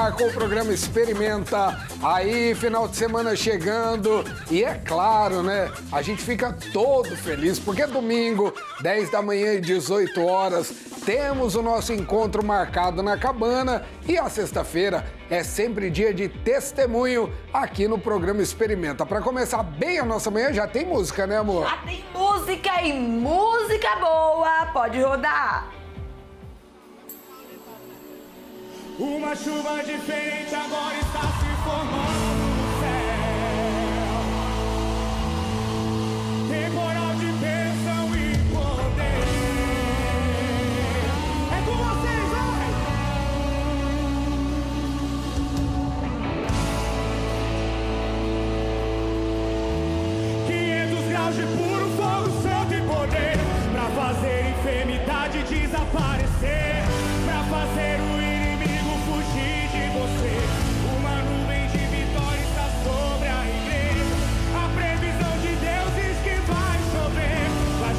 ar com o programa Experimenta. Aí, final de semana chegando. E é claro, né? A gente fica todo feliz, porque é domingo, 10 da manhã e 18 horas, temos o nosso encontro marcado na cabana. E a sexta-feira é sempre dia de testemunho aqui no programa Experimenta. Para começar bem a nossa manhã, já tem música, né, amor? Já tem música e música boa. Pode rodar. Uma chuva diferente agora está se formando no céu. Temporal de bênção e poder. É com vocês, vai! 500 graus de puro fogo, santo e poder, pra fazer enfermidade desaparecer, pra fazer o fugir de você. Uma nuvem de vitória está sobre a igreja. A previsão de Deus diz que vai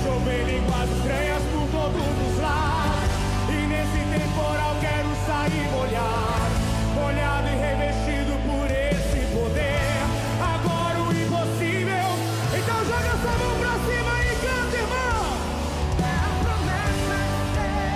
chover línguas estranhas por todos os lados. E nesse temporal quero sair molhado e revestido por esse poder. Agora o impossível, então joga essa mão pra cima e canta, irmão. É a promessa de Deus.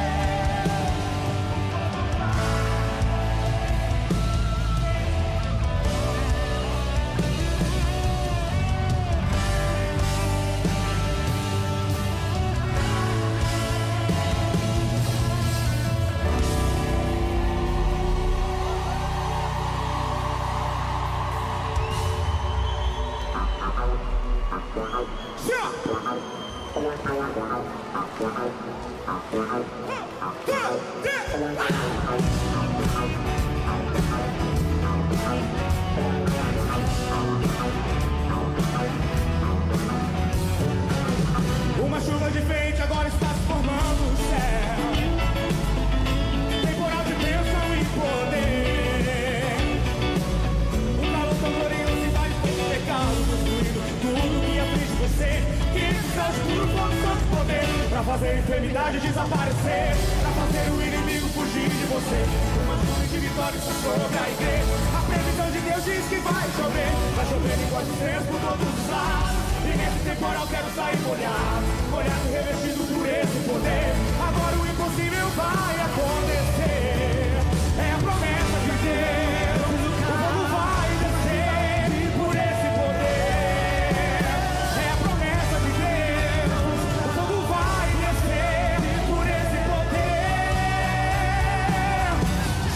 Uma chuva diferente agora está se formando no céu. Temporal de bênção e poder. Um calor tão glorioso, cidade foi de pecado, destruindo tudo que aflige você. Que seus puros fogo, santo poder, pra fazer a enfermidade desaparecer, pra fazer o inimigo fugir de você. Uma chuva de vitória está sobre a igreja. A previsão de Deus diz que vai chover línguas estranhas por todos os lados. E nesse temporal quero sair molhado e revestido por esse poder. Agora o impossível vai acontecer. É a promessa de Deus. O fogo vai descer por esse poder. É a promessa de Deus. O fogo vai descer por esse poder.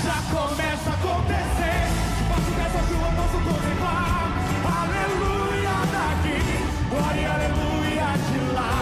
Já começa a acontecer. Debaixo dessa chuva posso contemplar. Aleluia daqui, glória, aleluia de lá.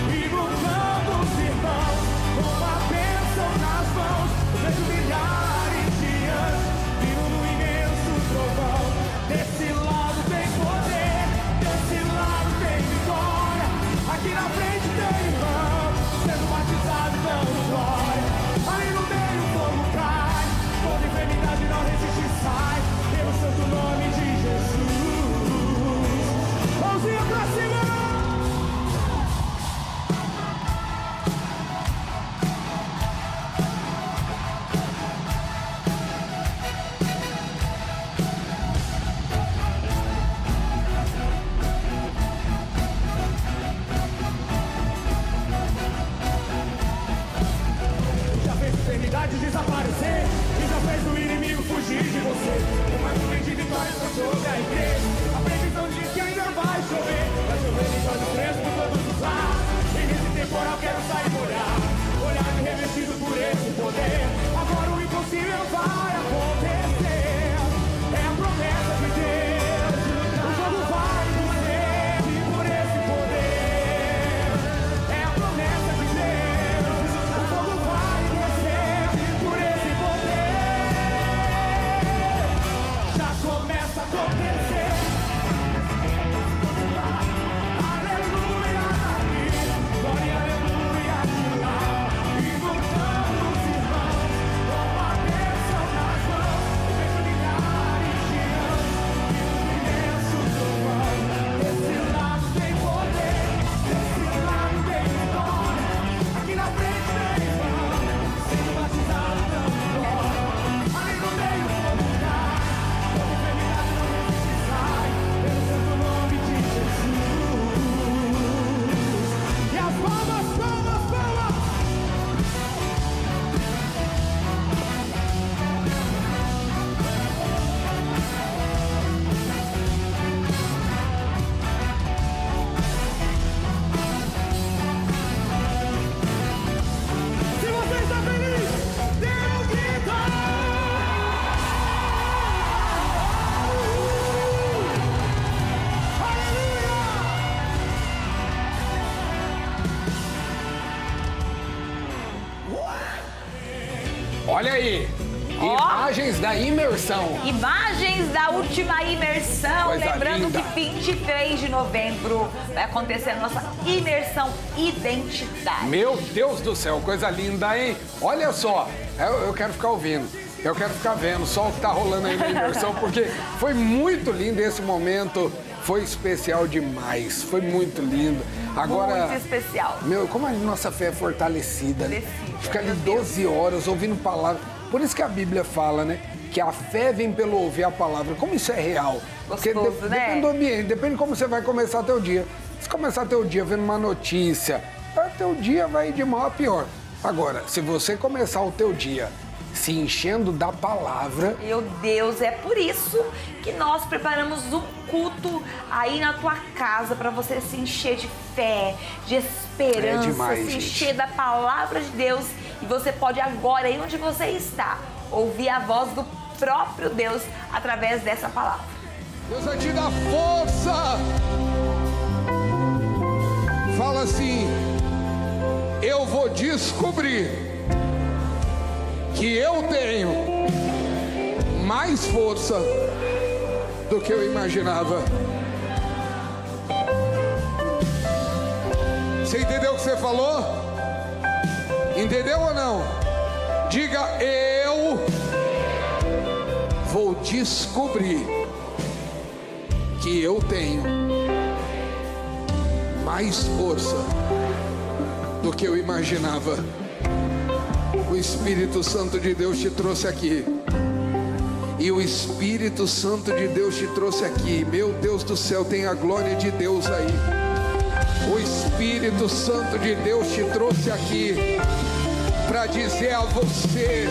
Inundando os irmãos, com a bênção nas mãos. Vejo milhares de anjos, vindo no imenso trovão. Desse lado tem poder, desse lado tem vitória. Aqui na frente tem irmão, sendo batizado dando glória. Ali no meio o fogo cai, toda enfermidade não resiste e sai. Pelo santo nome de Jesus. Mãozinha pra cima! Já fez enfermidade desaparecer e já fez o inimigo fugir de você. Uma nuvem de vitória está sobre a igreja. A previsão diz que ainda vai chover línguas estranhas por todos os lados. E nesse temporal quero sair molhado e revestido por esse poder. Agora o impossível vai acontecer. É a promessa de Deus. O fogo vai descer por esse poder. É a promessa de Deus. O fogo vai descer por esse poder. Já começa a acontecer. Aleluia, glória, aleluia de lá. Inundando os irmãos, com a bênção nas mãos. aí? Imagens da imersão. Imagens da última imersão. Coisa Lembrando linda. que 23 de novembro vai acontecer a nossa imersão identidade. Meu Deus do céu, coisa linda, hein? Olha só, eu quero ficar ouvindo. Eu quero ficar vendo só o que tá rolando aí na imersão, porque foi muito lindo esse momento. Foi especial demais, foi muito lindo. Agora, muito especial. Meu, como a nossa fé é fortalecida, né? Fica ali 12 horas ouvindo palavra. Por isso que a Bíblia fala, né? Que a fé vem pelo ouvir a palavra. Como isso é real? Porque Gostoso, né? depende do ambiente, depende de como você vai começar teu dia. Se começar teu dia vendo uma notícia, teu dia vai de mal a pior. Agora, se você começar o teu dia se enchendo da palavra... Meu Deus, é por isso que nós preparamos um culto aí na tua casa para você se encher de fé, de esperança, demais, se gente. encher da palavra de Deus. E você pode agora, aí onde você está, ouvir a voz do próprio Deus através dessa palavra. Deus vai te dar força. Fala assim: eu vou descobrir que eu tenho mais força do que eu imaginava. Você entendeu o que você falou? Entendeu ou não? Diga: eu vou descobrir que eu tenho mais força do que eu imaginava. O Espírito Santo de Deus te trouxe aqui. E o Espírito Santo de Deus te trouxe aqui. Meu Deus do céu, tem a glória de Deus aí. O Espírito Santo de Deus te trouxe aqui para dizer a você: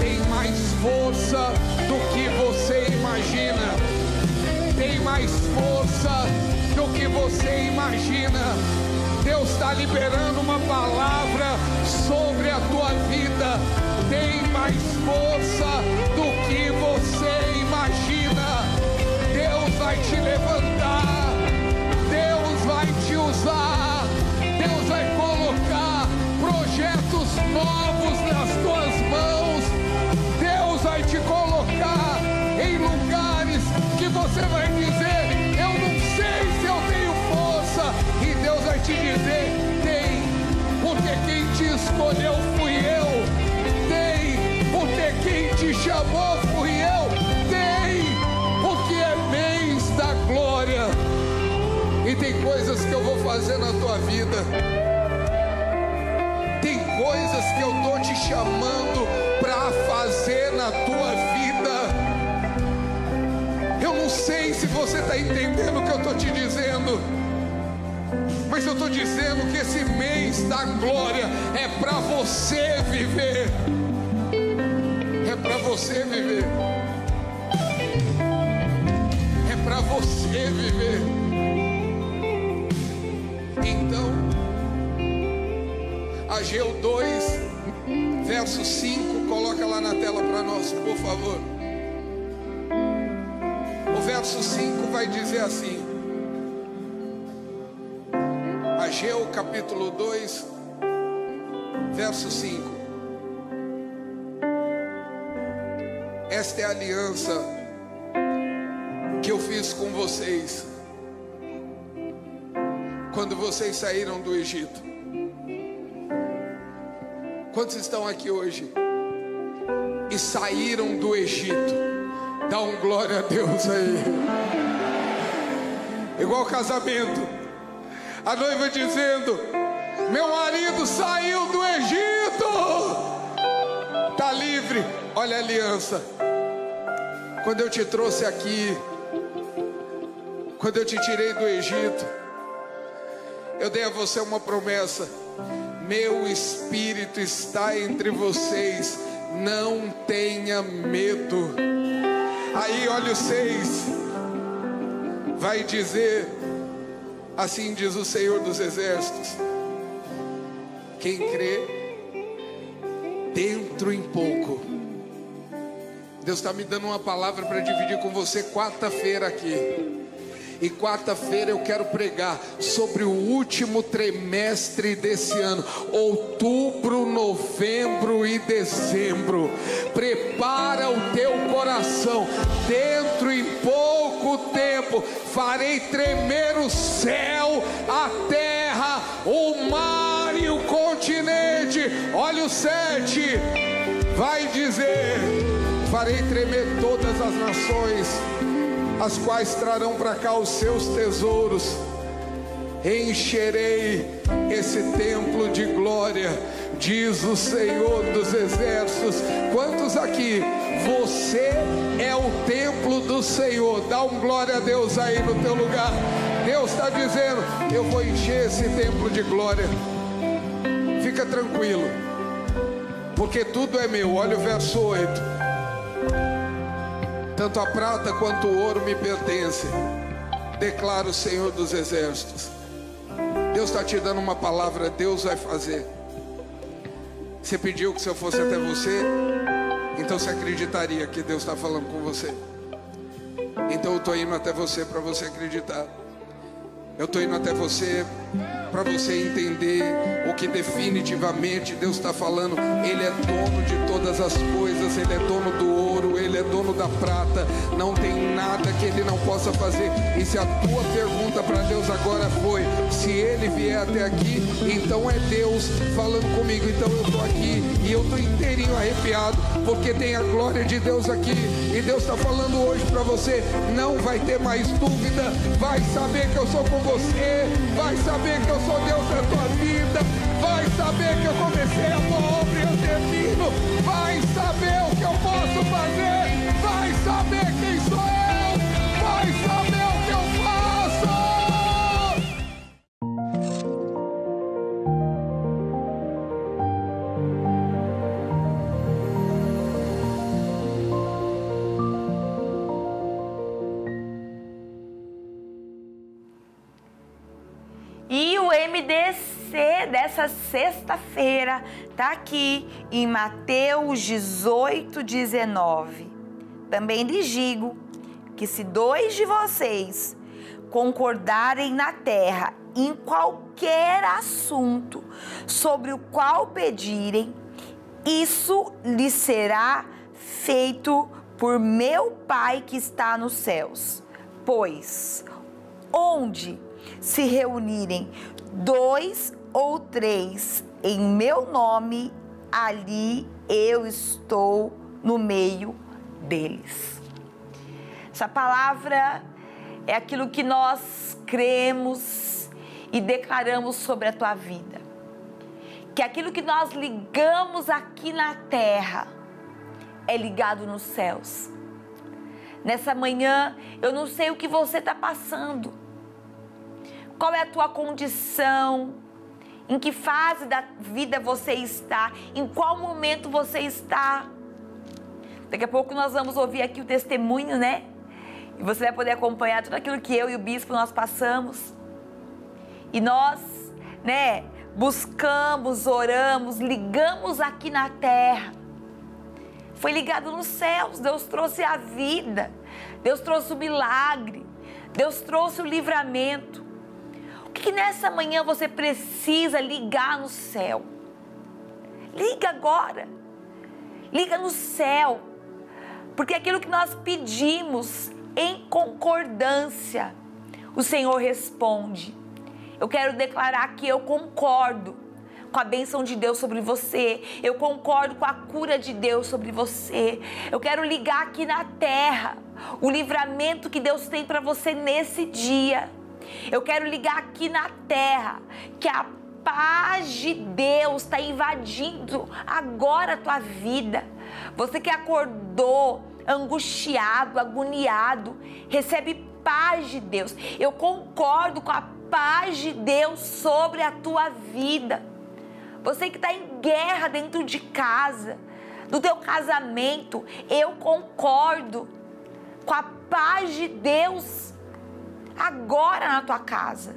tem mais força do que você imagina. Tem mais força do que você imagina. Deus está liberando uma palavra sobre a tua vida. Tem mais força do que você imagina. Deus vai te levantar. Deus vai te usar. Deus vai colocar projetos novos nas tuas mãos. Deus vai te colocar em lugares que você vai dizer: eu não sei se eu tenho força. E Deus vai te dizer: tem, porque quem te escolheu fui eu. Tem, porque quem te chamou fui eu. Tem, porque é mês da glória. E tem coisas que eu vou fazer na tua vida. Tem coisas que eu tô te chamando para fazer na tua vida. Eu não sei se você está entendendo o que eu estou te dizendo, mas eu estou dizendo que esse mês da glória é para você viver. É para você viver. É para você viver. Então, Ageu 2, verso 5, coloca lá na tela para nós, por favor. O verso 5 vai dizer assim: Ageu capítulo 2, verso 5. Esta é a aliança que eu fiz com vocês quando vocês saíram do Egito. Quantos estão aqui hoje e saíram do Egito? Dá um glória a Deus aí. Igual casamento, a noiva dizendo: meu marido saiu do Egito, tá livre. Olha a aliança. Quando eu te trouxe aqui, quando eu te tirei do Egito, eu dei a você uma promessa: meu Espírito está entre vocês, não tenha medo. Aí olha o 6, vai dizer: assim diz o Senhor dos Exércitos, quem crê, dentro em pouco. Deus está me dando uma palavra para dividir com você quarta-feira aqui. E quarta-feira eu quero pregar sobre o último trimestre desse ano, outubro, novembro e dezembro. Prepara o teu coração, dentro em pouco tempo farei tremer o céu, a terra, o mar e o continente. Olha o 7, vai dizer: farei tremer todas as nações, as quais trarão para cá os seus tesouros. Encherei esse templo de glória, diz o Senhor dos Exércitos. Quantos aqui, você é o templo do Senhor? Dá um glória a Deus aí no teu lugar. Deus está dizendo: eu vou encher esse templo de glória. Fica tranquilo, porque tudo é meu. Olha o verso 8: tanto a prata quanto o ouro me pertencem, declara o Senhor dos Exércitos. Deus está te dando uma palavra, Deus vai fazer. Você pediu que se eu fosse até você, então você acreditaria que Deus está falando com você. Então eu estou indo até você para você acreditar. Eu estou indo até você para você entender o que definitivamente Deus está falando. Ele é dono de todas as coisas, Ele é dono do ouro, Ele é dono da prata. Não tem nada que Ele não possa fazer. E se a tua pergunta para Deus agora foi: se Ele vier até aqui, então é Deus falando comigo. Então eu estou aqui e eu estou inteirinho arrepiado, porque tem a glória de Deus aqui. E Deus está falando hoje para você: não vai ter mais dúvida, vai saber que eu sou com você, vai saber que eu sou Deus da tua vida, vai saber que eu comecei a tua obra e eu termino, vai saber o que eu posso fazer, vai saber quem sou eu, vai saber o que eu faço. E o MDC dessa sexta-feira está aqui em Mateus 18:19. Também lhes digo que se 2 de vocês concordarem na terra em qualquer assunto sobre o qual pedirem, isso lhes será feito por meu Pai que está nos céus. Pois onde se reunirem 2 ou 3 em meu nome, ali eu estou no meio deles. Essa palavra é aquilo que nós cremos e declaramos sobre a tua vida. Que aquilo que nós ligamos aqui na terra é ligado nos céus. Nessa manhã, eu não sei o que você está passando. Qual é a tua condição? Em que fase da vida você está? Em qual momento você está? Daqui a pouco nós vamos ouvir aqui o testemunho, né? E você vai poder acompanhar tudo aquilo que eu e o bispo nós passamos. E nós, né, buscamos, oramos, ligamos aqui na terra. Foi ligado nos céus. Deus trouxe a vida. Deus trouxe o milagre. Deus trouxe o livramento. O que nessa manhã você precisa ligar no céu? Liga agora. Liga no céu. Porque aquilo que nós pedimos em concordância, o Senhor responde. Eu quero declarar que eu concordo com a bênção de Deus sobre você. Eu concordo com a cura de Deus sobre você. Eu quero ligar aqui na terra o livramento que Deus tem para você nesse dia. Eu quero ligar aqui na terra que a paz de Deus está invadindo agora a tua vida. Você que acordou angustiado, agoniado, recebe paz de Deus. Eu concordo com a paz de Deus sobre a tua vida. Você que está em guerra dentro de casa, do teu casamento, eu concordo com a paz de Deus agora na tua casa.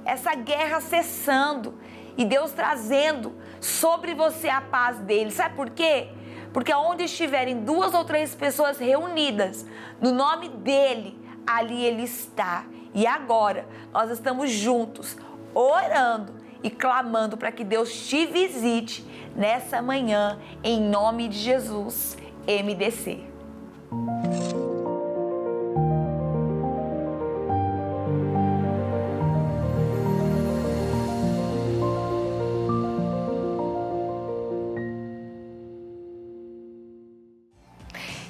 Essa guerra cessando e Deus trazendo sobre você a paz dele. Sabe por quê? Porque onde estiverem 2 ou 3 pessoas reunidas no nome dele, ali Ele está. E agora, nós estamos juntos, orando e clamando para que Deus te visite nessa manhã, em nome de Jesus, MDC.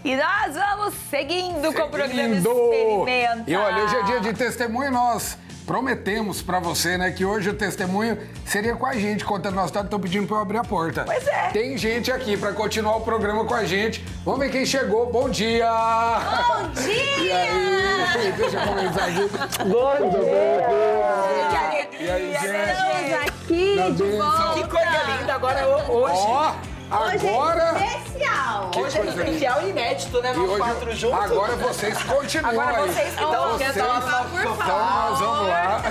E nós vamos seguindo com o programa Experimenta. E olha, hoje é dia de testemunho, nós prometemos pra você, né, que hoje o testemunho seria com a gente, contando nossa história. Estão pedindo pra eu abrir a porta. Pois é. Tem gente aqui pra continuar o programa com a gente. Vamos ver quem chegou. Bom dia! Bom dia! E aí? Deixa eu começar aqui. Bom dia! E aí, gente? Estamos aqui Na de bênção. volta. Que coisa linda, agora hoje. Ó, agora... Hoje é especial. Que Hoje é coisa especial e inédito, né? E Nós hoje, quatro juntos. agora vocês continuam Agora aí. vocês Então, vocês quer falar por Então nós vamos lá.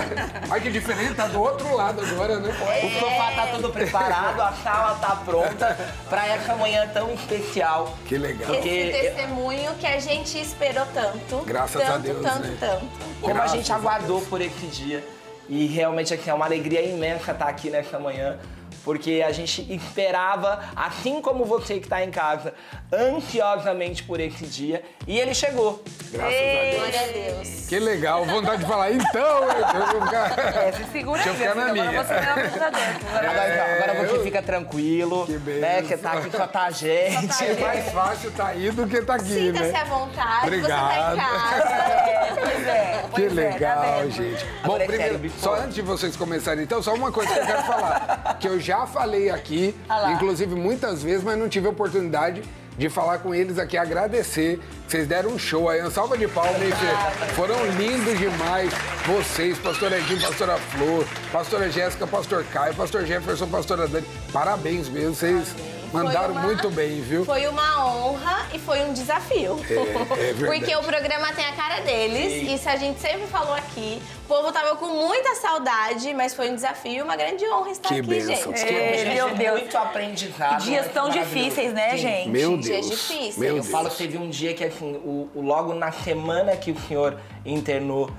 Ai, que diferente, tá do outro lado agora, né? O sofá tá tudo preparado, a sala tá pronta pra essa manhã tão especial. Que legal. Porque Esse testemunho que a gente esperou tanto. Graças a Deus, Tanto, né? tanto. como a Graças gente a aguardou por esse dia. E realmente aqui é uma alegria imensa estar aqui nessa manhã. Porque a gente esperava, assim como você que está em casa, ansiosamente por esse dia. E ele chegou. Graças a Deus. Glória a Deus. Que legal, vontade de falar, então, eu vou ficar... se segura Deixa eu aí, ficar na filho. minha. Agora você é o apresentador. Agora você fica tranquilo, Que né? benção. Você tá aqui só tá a gente. É mais fácil tá aí do que tá aqui, Sinta-se né? à vontade, Obrigado. você tá em casa. Pois é. Que Pois é, tá legal, vendo? gente. Bom, Agora é primeiro, sério, Bicho. só antes de vocês começarem, então, só uma coisa que eu quero falar. Que eu já falei aqui, lá. inclusive muitas vezes, mas não tive a oportunidade de falar com eles aqui, agradecer. Vocês deram um show aí, uma salva de palmas, hein, Fê? Foram lindos demais. Vocês, pastora Edinho, pastora Flor, pastora Jéssica, pastor Caio, pastor Jefferson, pastora Dani. Parabéns mesmo, vocês mandaram Foi uma- muito bem, viu? Foi uma honra e foi um desafio. É verdade. Porque o programa tem a cara deles, isso a gente sempre falou aqui. O povo tava com muita saudade, mas foi um desafio e uma grande honra estar Que aqui, bênção. gente. É, meu Deus. Muito aprendizado. Que dias né? tão Maravilhoso. difíceis, né, Sim. gente? Meu Dias Deus. difíceis. Meu Eu Eu Deus. falo que teve um dia que, assim, logo na semana que o senhor internou,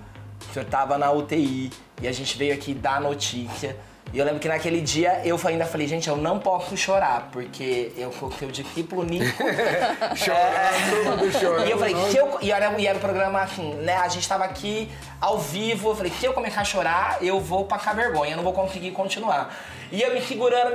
o senhor tava na UTI e a gente veio aqui dar a notícia. E eu lembro que naquele dia eu ainda falei, gente, eu não posso chorar, porque eu sou seu discípulo Nico. Chorando, todo mundo chorando. E eu falei, e era o programa assim, né? A gente tava aqui ao vivo, eu falei, se eu começar a chorar, eu vou passar vergonha, eu não vou conseguir continuar. E eu me segurando,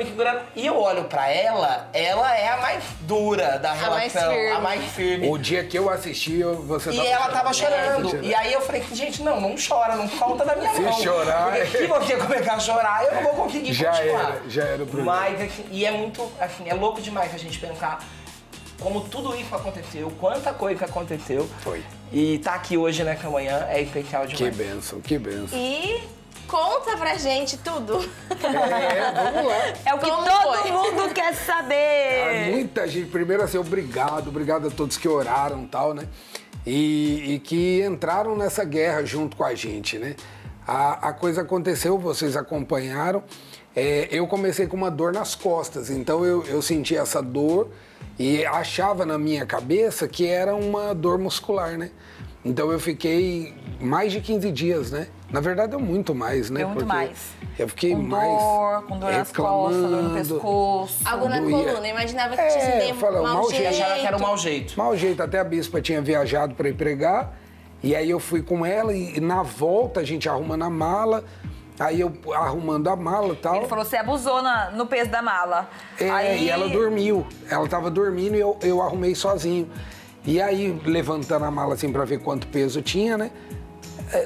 e eu olho pra ela é a mais dura da mais relação, firme. a mais firme. O dia que eu assisti, você E ela tava chorando. E aí eu falei, gente, não chora, não solta da minha Se mão. chorar, Porque se você começar a chorar, eu não vou conseguir Já continuar. já era o programa. Mas, assim, e é muito, assim, é louco demais a gente pensar como tudo isso aconteceu, quanta coisa aconteceu. Foi. E tá aqui hoje nessa manhã é especial Que demais. benção, que benção. E conta pra gente tudo. Vamos lá. É o que Como todo foi? mundo quer Há saber. muita gente, primeiro assim, obrigado a todos que oraram e tal, né? E que entraram nessa guerra junto com a gente, né? A coisa aconteceu, vocês acompanharam. Eu comecei com uma dor nas costas, então eu senti essa dor e achava na minha cabeça que era uma dor muscular, né? Então eu fiquei mais de 15 dias, né? Na verdade, deu muito mais, né? Deu muito mais. Eu fiquei Com mais dor nas costas, dor no pescoço. Algo na Doía. coluna. Eu imaginava que tinha eu sido falei, mau mau jeito. jeito. Achava que era um mau jeito. Mau jeito, até a bispa tinha viajado para ir pregar, e aí eu fui com ela, e na volta a gente arrumando a mala, aí eu arrumando a mala e tal. Ele falou, você abusou no peso da mala. Aí... E ela dormiu, ela tava dormindo e eu arrumei sozinho. E aí, levantando a mala assim para ver quanto peso tinha, né?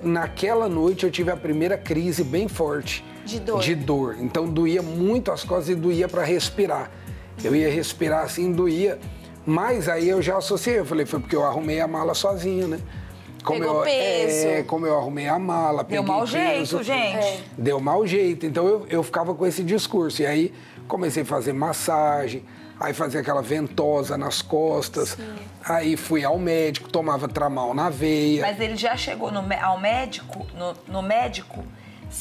Naquela noite eu tive a primeira crise bem forte. De dor. De dor. Então doía muito as costas e doía para respirar. Eu ia respirar assim, doía. Mas aí eu já associei, eu falei, foi porque eu arrumei a mala sozinho, né? Pegou peso. Como eu arrumei a mala, Deu peguei mau peso. jeito, gente. Deu mau jeito. Então eu ficava com esse discurso. E aí comecei a fazer massagem, aí fazia aquela ventosa nas costas. Sim. Aí fui ao médico, tomava Tramal na veia. Mas ele já chegou ao médico, no médico,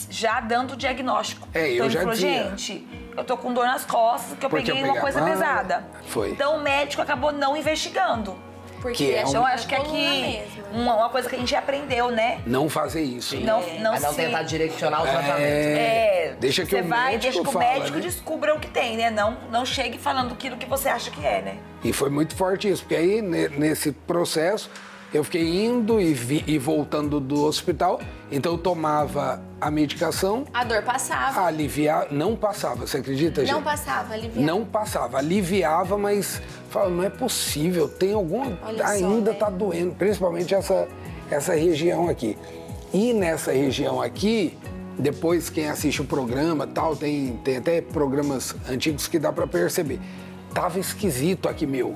já dando o diagnóstico. Eu Então ele já falou, dizia. gente, eu tô com dor nas costas, que eu Porque peguei eu uma coisa peguei a mala. pesada. Foi. Então o médico acabou não investigando. Porque Que é Eu acho que coluna aqui mesmo. uma coisa que a gente aprendeu, né? Não fazer isso. Não, Mas não se- tentar direcionar o tratamento. Deixa que você o vai, médico deixa que o fala, médico né? descubra o que tem, né? Não chegue falando aquilo que você acha que é, né? E foi muito forte isso, porque aí nesse processo eu fiquei indo e voltando do hospital, então eu tomava a medicação, A dor passava. aliviava, não passava, você acredita, gente? Não passava, aliviava. Não passava, aliviava, mas falava, não é possível, tem alguma. Olha só, ainda né? tá doendo, principalmente essa região aqui. E nessa região aqui, depois quem assiste o programa tal, tem até programas antigos que dá pra perceber. Tava esquisito aqui, meu.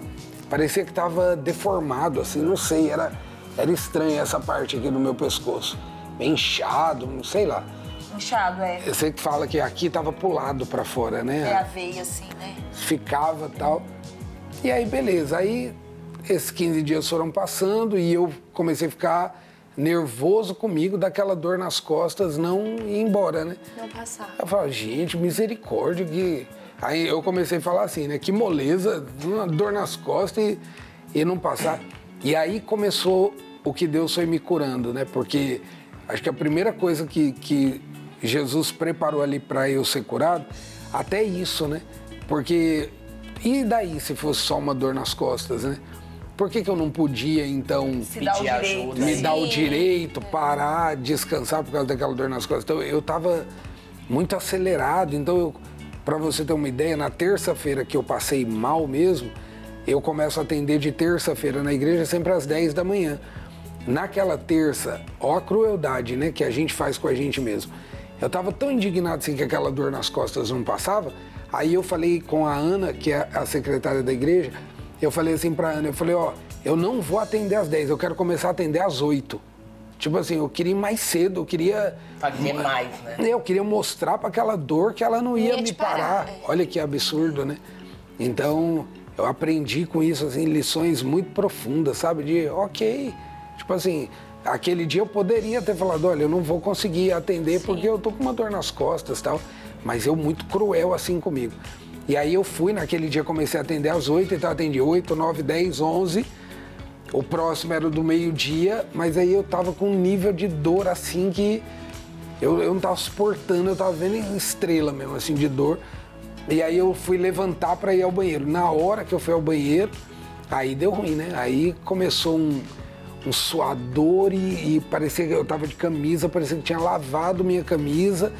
Parecia que tava deformado, assim, não sei, era estranho essa parte aqui do meu pescoço. Bem inchado, não sei lá. Inchado, é. Eu sei que fala que aqui tava pro lado pra fora, né? É a veia, assim, né? Ficava tal. E aí, beleza. Aí, esses 15 dias foram passando e eu comecei a ficar nervoso comigo, daquela dor nas costas não ir embora, né? Não passava. Eu falo, gente, misericórdia, que... Aí eu comecei a falar assim, né? Que moleza, uma dor nas costas e não passar. E aí começou o que Deus foi me curando, né? Porque acho que a primeira coisa que Jesus preparou ali para eu ser curado, até isso, né? Porque, e daí se fosse só uma dor nas costas, né? Por que eu não podia, então, Se dá o Pedir direito. ajuda. me dar o Sim. direito, parar, descansar por causa daquela dor nas costas? Então, eu tava muito acelerado, então, para você ter uma ideia, na terça-feira que eu passei mal mesmo, eu começo a atender de terça-feira na igreja sempre às 10 da manhã. Naquela terça, ó a crueldade, né, que a gente faz com a gente mesmo. Eu tava tão indignado assim que aquela dor nas costas não passava, aí eu falei com a Ana, que é a secretária da igreja, eu falei assim pra Ana, eu falei, ó, eu não vou atender às 10, eu quero começar a atender às 8. Tipo assim, eu queria ir mais cedo, eu queria... Fazer mais, né? Eu queria mostrar para aquela dor que ela não ia ia me te parar. parar, é. Olha que absurdo, né? Então, eu aprendi com isso, assim, lições muito profundas, sabe? De, ok, tipo assim, aquele dia eu poderia ter falado, olha, eu não vou conseguir atender porque eu tô com uma dor nas costas e tal. Mas eu muito cruel assim comigo. E aí eu fui, naquele dia comecei a atender às 8, então eu atendi 8, 9, 10, 11... O próximo era do meio-dia, mas aí eu tava com um nível de dor assim que eu não tava suportando, eu tava vendo estrela mesmo, assim, de dor. E aí eu fui levantar para ir ao banheiro. Na hora que eu fui ao banheiro, aí deu ruim, né? Aí começou um suador e parecia que eu tava de camisa, parecia que tinha lavado minha camisa.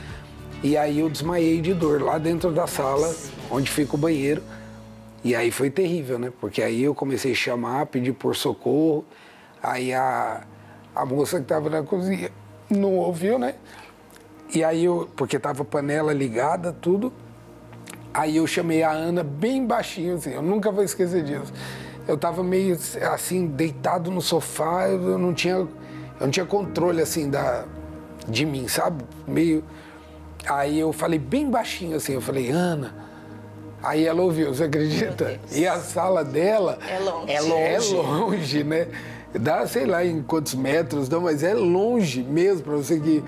E aí eu desmaiei de dor lá dentro da sala, onde fica o banheiro. E aí foi terrível, né? Porque aí eu comecei a chamar, pedir por socorro. Aí a moça que estava na cozinha não ouviu, né? E aí porque tava a panela ligada, tudo. Aí eu chamei a Ana bem baixinho, assim, eu nunca vou esquecer disso. Eu tava meio assim, deitado no sofá, eu não tinha controle, assim, de mim, sabe? Meio... Aí eu falei bem baixinho, assim, eu falei, Ana... Aí ela ouviu, você acredita? E a sala dela... É longe. É longe, né? Dá, sei lá, em quantos metros, não, mas é longe mesmo pra você que...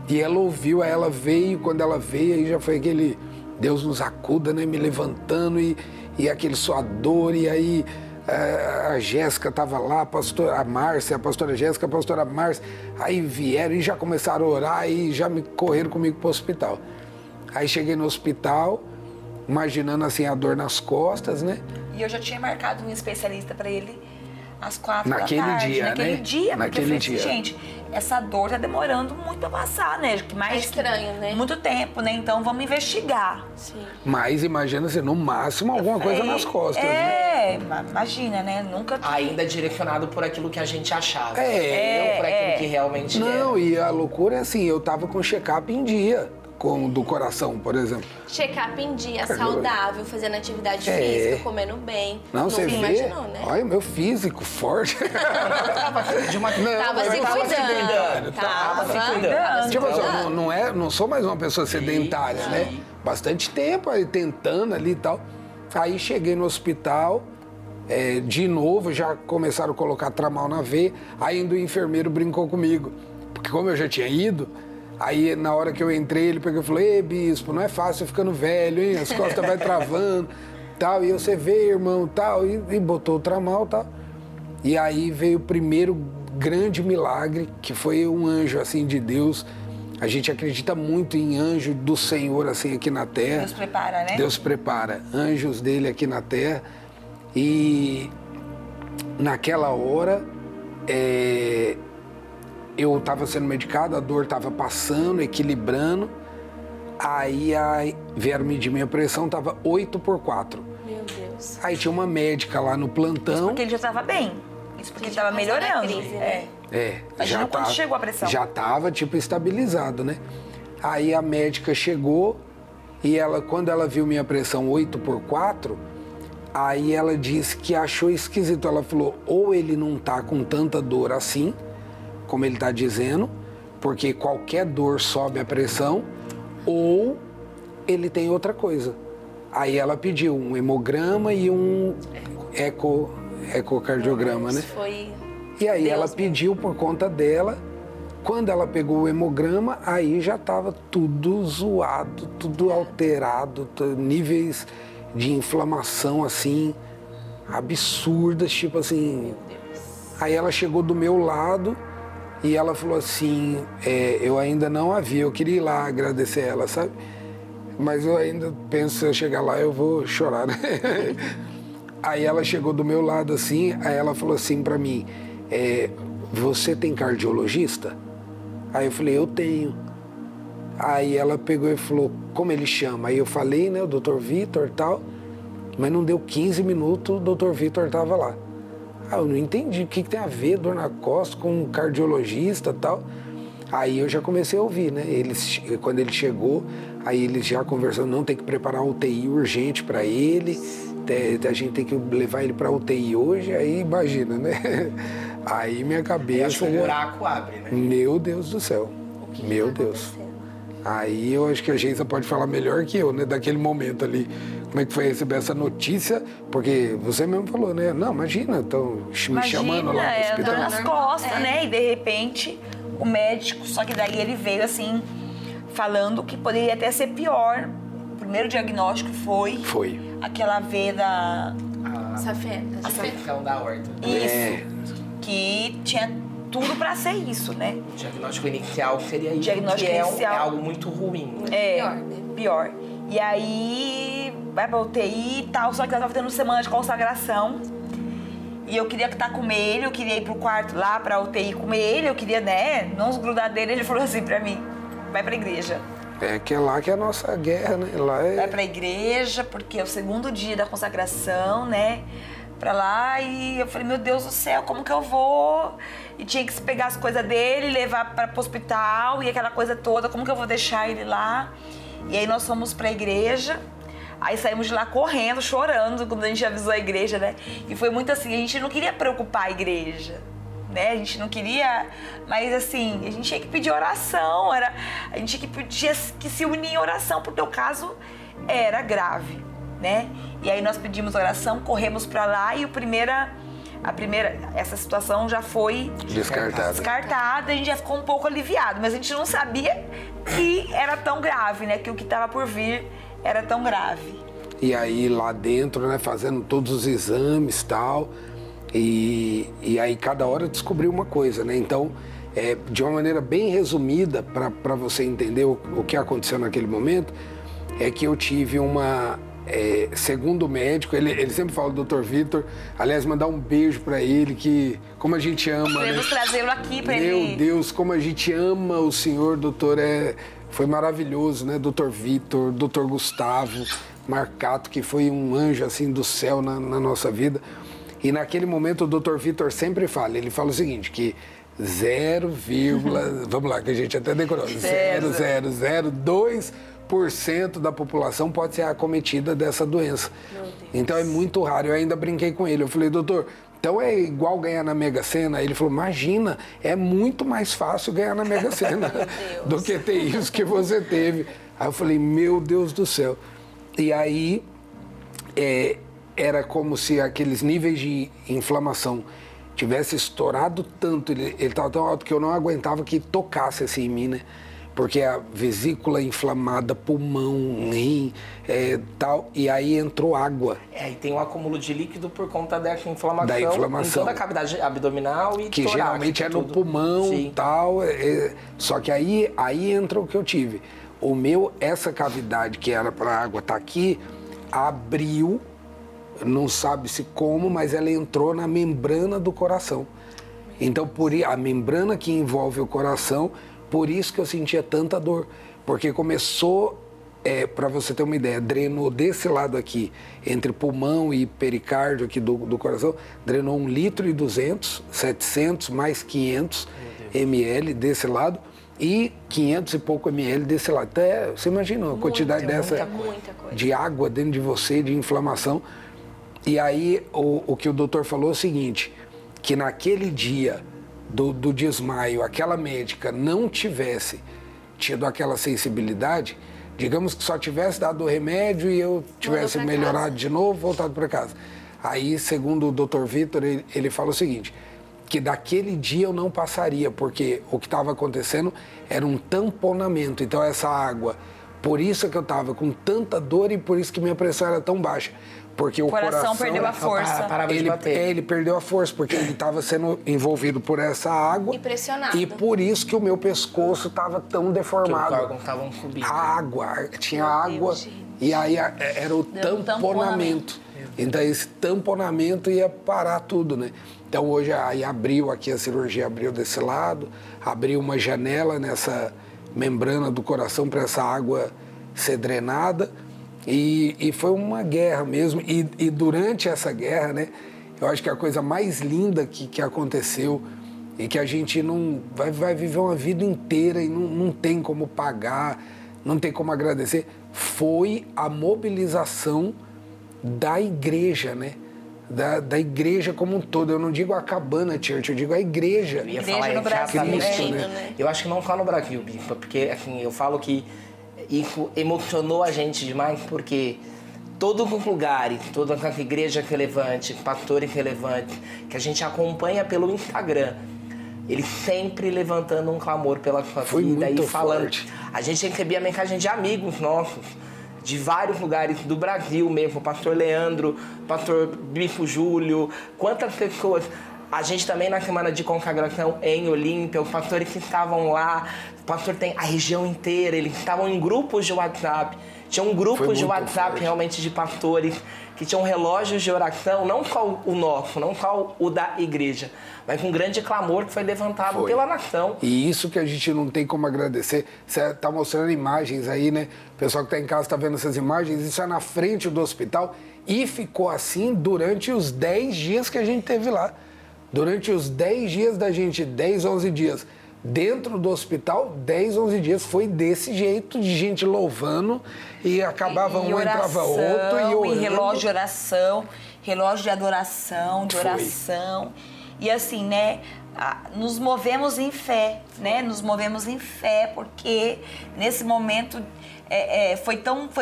E ela ouviu, aí ela veio, quando ela veio, aí já foi aquele... Deus nos acuda, né? Me levantando e aquele suador, e aí a Jéssica tava lá, a pastora Jéssica, a pastora Márcia, aí vieram e já começaram a orar e já me correram comigo pro hospital. Aí cheguei no hospital... Imaginando assim a dor nas costas, né? E eu já tinha marcado um especialista para ele às 4 Naquele da tarde. dia, Naquele né? dia, porque Naquele eu falei assim, dia. gente, essa dor tá demorando muito pra passar, né? Que mais É estranho, né? Muito tempo, né? Então vamos investigar. Sim. Mas imagina assim, no máximo alguma coisa nas costas, né? Imagina, né? Nunca... Ainda direcionado por aquilo que a gente achava. É. Não por aquilo que realmente Não, era. e a loucura é assim, eu tava com check-up em dia, do coração, por exemplo. Check-up em dia, saudável, fazendo atividade É. física, comendo bem. Não, você vê, imaginou, né? olha meu físico forte. De uma... Tava mas se eu cuidando. Tava se cuidando. Tipo assim, não sou mais uma pessoa sedentária, né? Bastante tempo aí tentando ali e tal. Aí cheguei no hospital, de novo, já começaram a colocar tramal na veia, ainda o enfermeiro brincou comigo. Porque como eu já tinha ido, aí na hora que eu entrei, ele pegou e falou, ei, bispo, não é fácil ficando velho, hein? As costas vai travando, tal. E você vê, irmão, tal, e botou o tramal, tal. E aí veio o primeiro grande milagre, que foi um anjo assim de Deus. A gente acredita muito em anjo do Senhor assim aqui na terra. Deus prepara, né? Deus prepara anjos dele aqui na terra. E naquela hora eu estava sendo medicado, a dor estava passando, equilibrando. Aí vieram medir minha pressão, estava 8/4. Meu Deus. Aí tinha uma médica lá no plantão. Porque ele já estava bem. Isso porque ele estava melhorando. crise, né? Imagina quando chegou a pressão. Já estava, tipo, estabilizado, né? Aí a médica chegou e quando ela viu minha pressão 8/4, aí ela disse que achou esquisito. Ela falou, ou ele não tá com tanta dor assim, como ele tá dizendo, porque qualquer dor sobe a pressão, ou ele tem outra coisa. Aí ela pediu um hemograma e um ecocardiograma, né? Foi... E aí Deus ela mesmo. pediu por conta dela. Quando ela pegou o hemograma, aí já estava tudo zoado, tudo alterado, níveis de inflamação assim, absurdas, tipo assim. Aí ela chegou do meu lado e ela falou assim, eu ainda não a vi, eu queria ir lá agradecer ela, sabe? Mas eu ainda penso, se eu chegar lá, eu vou chorar, né? Aí ela chegou do meu lado assim, aí ela falou assim pra mim, você tem cardiologista? Aí eu falei, eu tenho. Aí ela pegou e falou, como ele chama? Aí eu falei, né, o Dr. Vitor e tal, mas não deu 15 minutos, o Dr. Vitor tava lá. Eu não entendi o que tem a ver dor na costa com um cardiologista e tal. Aí eu já comecei a ouvir, né? Quando ele chegou, aí eles já conversando, não, tem que preparar uma UTI urgente para ele, a gente tem que levar ele para UTI hoje, aí imagina, né? Aí minha cabeça... Acho que o buraco abre, né? Meu Deus do céu, meu Deus. Aí eu acho que a Geisa pode falar melhor que eu, né? Daquele momento ali. Como é que foi receber essa notícia? Porque você mesmo falou, né? Não, imagina, estão me chamando lá no hospital. Dor nas costas, né? E de repente, o médico, só que daí ele veio assim, falando que poderia até ser pior. O primeiro diagnóstico foi aquela veia da... Safetão da horta. Isso. Que tinha tudo pra ser isso, né? O diagnóstico inicial seria isso. Diagnóstico que inicial. É algo muito ruim. Pior, né? Pior. E aí, vai pra UTI e tal, só que ela tava tendo semana de consagração. E eu queria estar com ele, eu queria ir pro quarto lá pra UTI com ele, eu queria, né, não se grudar dele. Ele falou assim pra mim, vai pra igreja. Que é lá que é a nossa guerra, né? Lá Vai pra igreja, porque é o segundo dia da consagração, né? Pra lá, e eu falei, meu Deus do céu, como que eu vou? E tinha que pegar as coisas dele, levar pro hospital e aquela coisa toda, como que eu vou deixar ele lá? E aí nós fomos pra igreja, aí saímos de lá correndo, chorando, quando a gente avisou a igreja, né? E foi muito assim, a gente não queria preocupar a igreja, né? A gente não queria, mas assim, a gente tinha que pedir oração, a gente tinha que se unir em oração, porque o caso era grave, né? E aí nós pedimos oração, corremos pra lá e essa situação já foi descartada, a gente já ficou um pouco aliviado, mas a gente não sabia que era tão grave, né? Que o que estava por vir era tão grave. E aí lá dentro, né, fazendo todos os exames e tal, e aí cada hora descobriu uma coisa, né? Então, de uma maneira bem resumida, para você entender o que aconteceu naquele momento, é que eu tive segundo o médico, ele sempre fala do Dr. Vitor, aliás, mandar um beijo para ele, que como a gente ama, Queremos trazê-lo aqui para ele. Meu Deus, como a gente ama o senhor, doutor, foi maravilhoso, né? Dr. Vitor, Dr. Gustavo Marcato, que foi um anjo assim do céu na nossa vida. E naquele momento o Dr. Vitor sempre fala, ele fala o seguinte, que 0, vamos lá, que a gente até decorou, 0,002% da população pode ser acometida dessa doença. Então é muito raro. Eu ainda brinquei com ele. Eu falei, doutor, então é igual ganhar na Mega Sena? Ele falou, imagina, é muito mais fácil ganhar na Mega Sena do que ter isso que você teve. Aí eu falei, meu Deus do céu. E aí era como se aqueles níveis de inflamação tivesse estourado tanto. Ele estava tão alto que eu não aguentava que tocasse assim em mim, né? porque a vesícula inflamada, pulmão, rim, tal, e aí entrou água. E tem um acúmulo de líquido por conta dessa inflamação, Da inflamação. em toda a cavidade abdominal e Que torácica, geralmente é no tudo. pulmão e Sim. tal. Só que aí entra o que eu tive. O meu, essa cavidade que era para a água estar aqui, abriu, não sabe-se como, mas ela entrou na membrana do coração. Então, a membrana que envolve o coração, por isso que eu sentia tanta dor. Porque começou, para você ter uma ideia, drenou desse lado aqui, entre pulmão e pericárdio aqui do coração, drenou 1,2 litro, 700 mais 500 ml desse lado e 500 e pouco ml desse lado. Então, você imagina a quantidade dessa muita coisa. de água dentro de você, de inflamação. E aí, o que o doutor falou é o seguinte, que naquele dia do desmaio, aquela médica não tivesse tido aquela sensibilidade, digamos que só tivesse dado o remédio e eu tivesse melhorado de novo, voltado para casa. Aí, segundo o doutor Vitor, ele fala o seguinte, que daquele dia eu não passaria, porque o que estava acontecendo era um tamponamento. Então, essa água, por isso que eu estava com tanta dor e por isso que minha pressão era tão baixa. Porque o coração perdeu a força. Parava de bater. Ele perdeu a força, porque ele estava sendo envolvido por essa água. E pressionado. E por isso que o meu pescoço estava tão deformado. Os órgãos estavam subindo. A água, tinha água. E aí era o tamponamento. Então esse tamponamento ia parar tudo, né? Então hoje aí abriu aqui, a cirurgia abriu desse lado, abriu uma janela nessa membrana do coração para essa água ser drenada. E foi uma guerra mesmo. E durante essa guerra, né, eu acho que a coisa mais linda que aconteceu e que a gente não vai viver uma vida inteira e não tem como pagar, não tem como agradecer, foi a mobilização da igreja, né? Da igreja como um todo. Eu não digo a Cabana Church, eu digo a igreja. Eu ia Igreja falar no Brasil, exatamente, né? Eu acho que não só no Brasil, Bispa, porque assim, eu falo que isso emocionou a gente demais, porque todos os lugares, toda essa igreja relevante, pastores relevantes, que a gente acompanha pelo Instagram, eles sempre levantando um clamor pela sua Foi vida muito e falando. forte. A gente recebia mensagem de amigos nossos, de vários lugares do Brasil mesmo, o pastor Leandro, o pastor Bispo Júlio, quantas pessoas. A gente também na semana de consagração em Olímpia, os pastores que estavam lá, o pastor tem a região inteira, eles estavam em grupos de WhatsApp, tinham grupos de WhatsApp forte. realmente de pastores que tinham relógios de oração, não só o nosso, não só o da igreja, mas um grande clamor que foi levantado pela nação. E isso que a gente não tem como agradecer. Você está mostrando imagens aí, né? O pessoal que está em casa está vendo essas imagens, isso é na frente do hospital e ficou assim durante os 10 dias que a gente teve lá. Durante os 10 dias da gente, 10, 11 dias, dentro do hospital, 10, 11 dias, foi desse jeito, de gente louvando, e acabava um, entrava outro, e orando. E relógio de oração, relógio de adoração, de oração. E assim, né, nos movemos em fé, né? Nos movemos em fé, porque nesse momento foi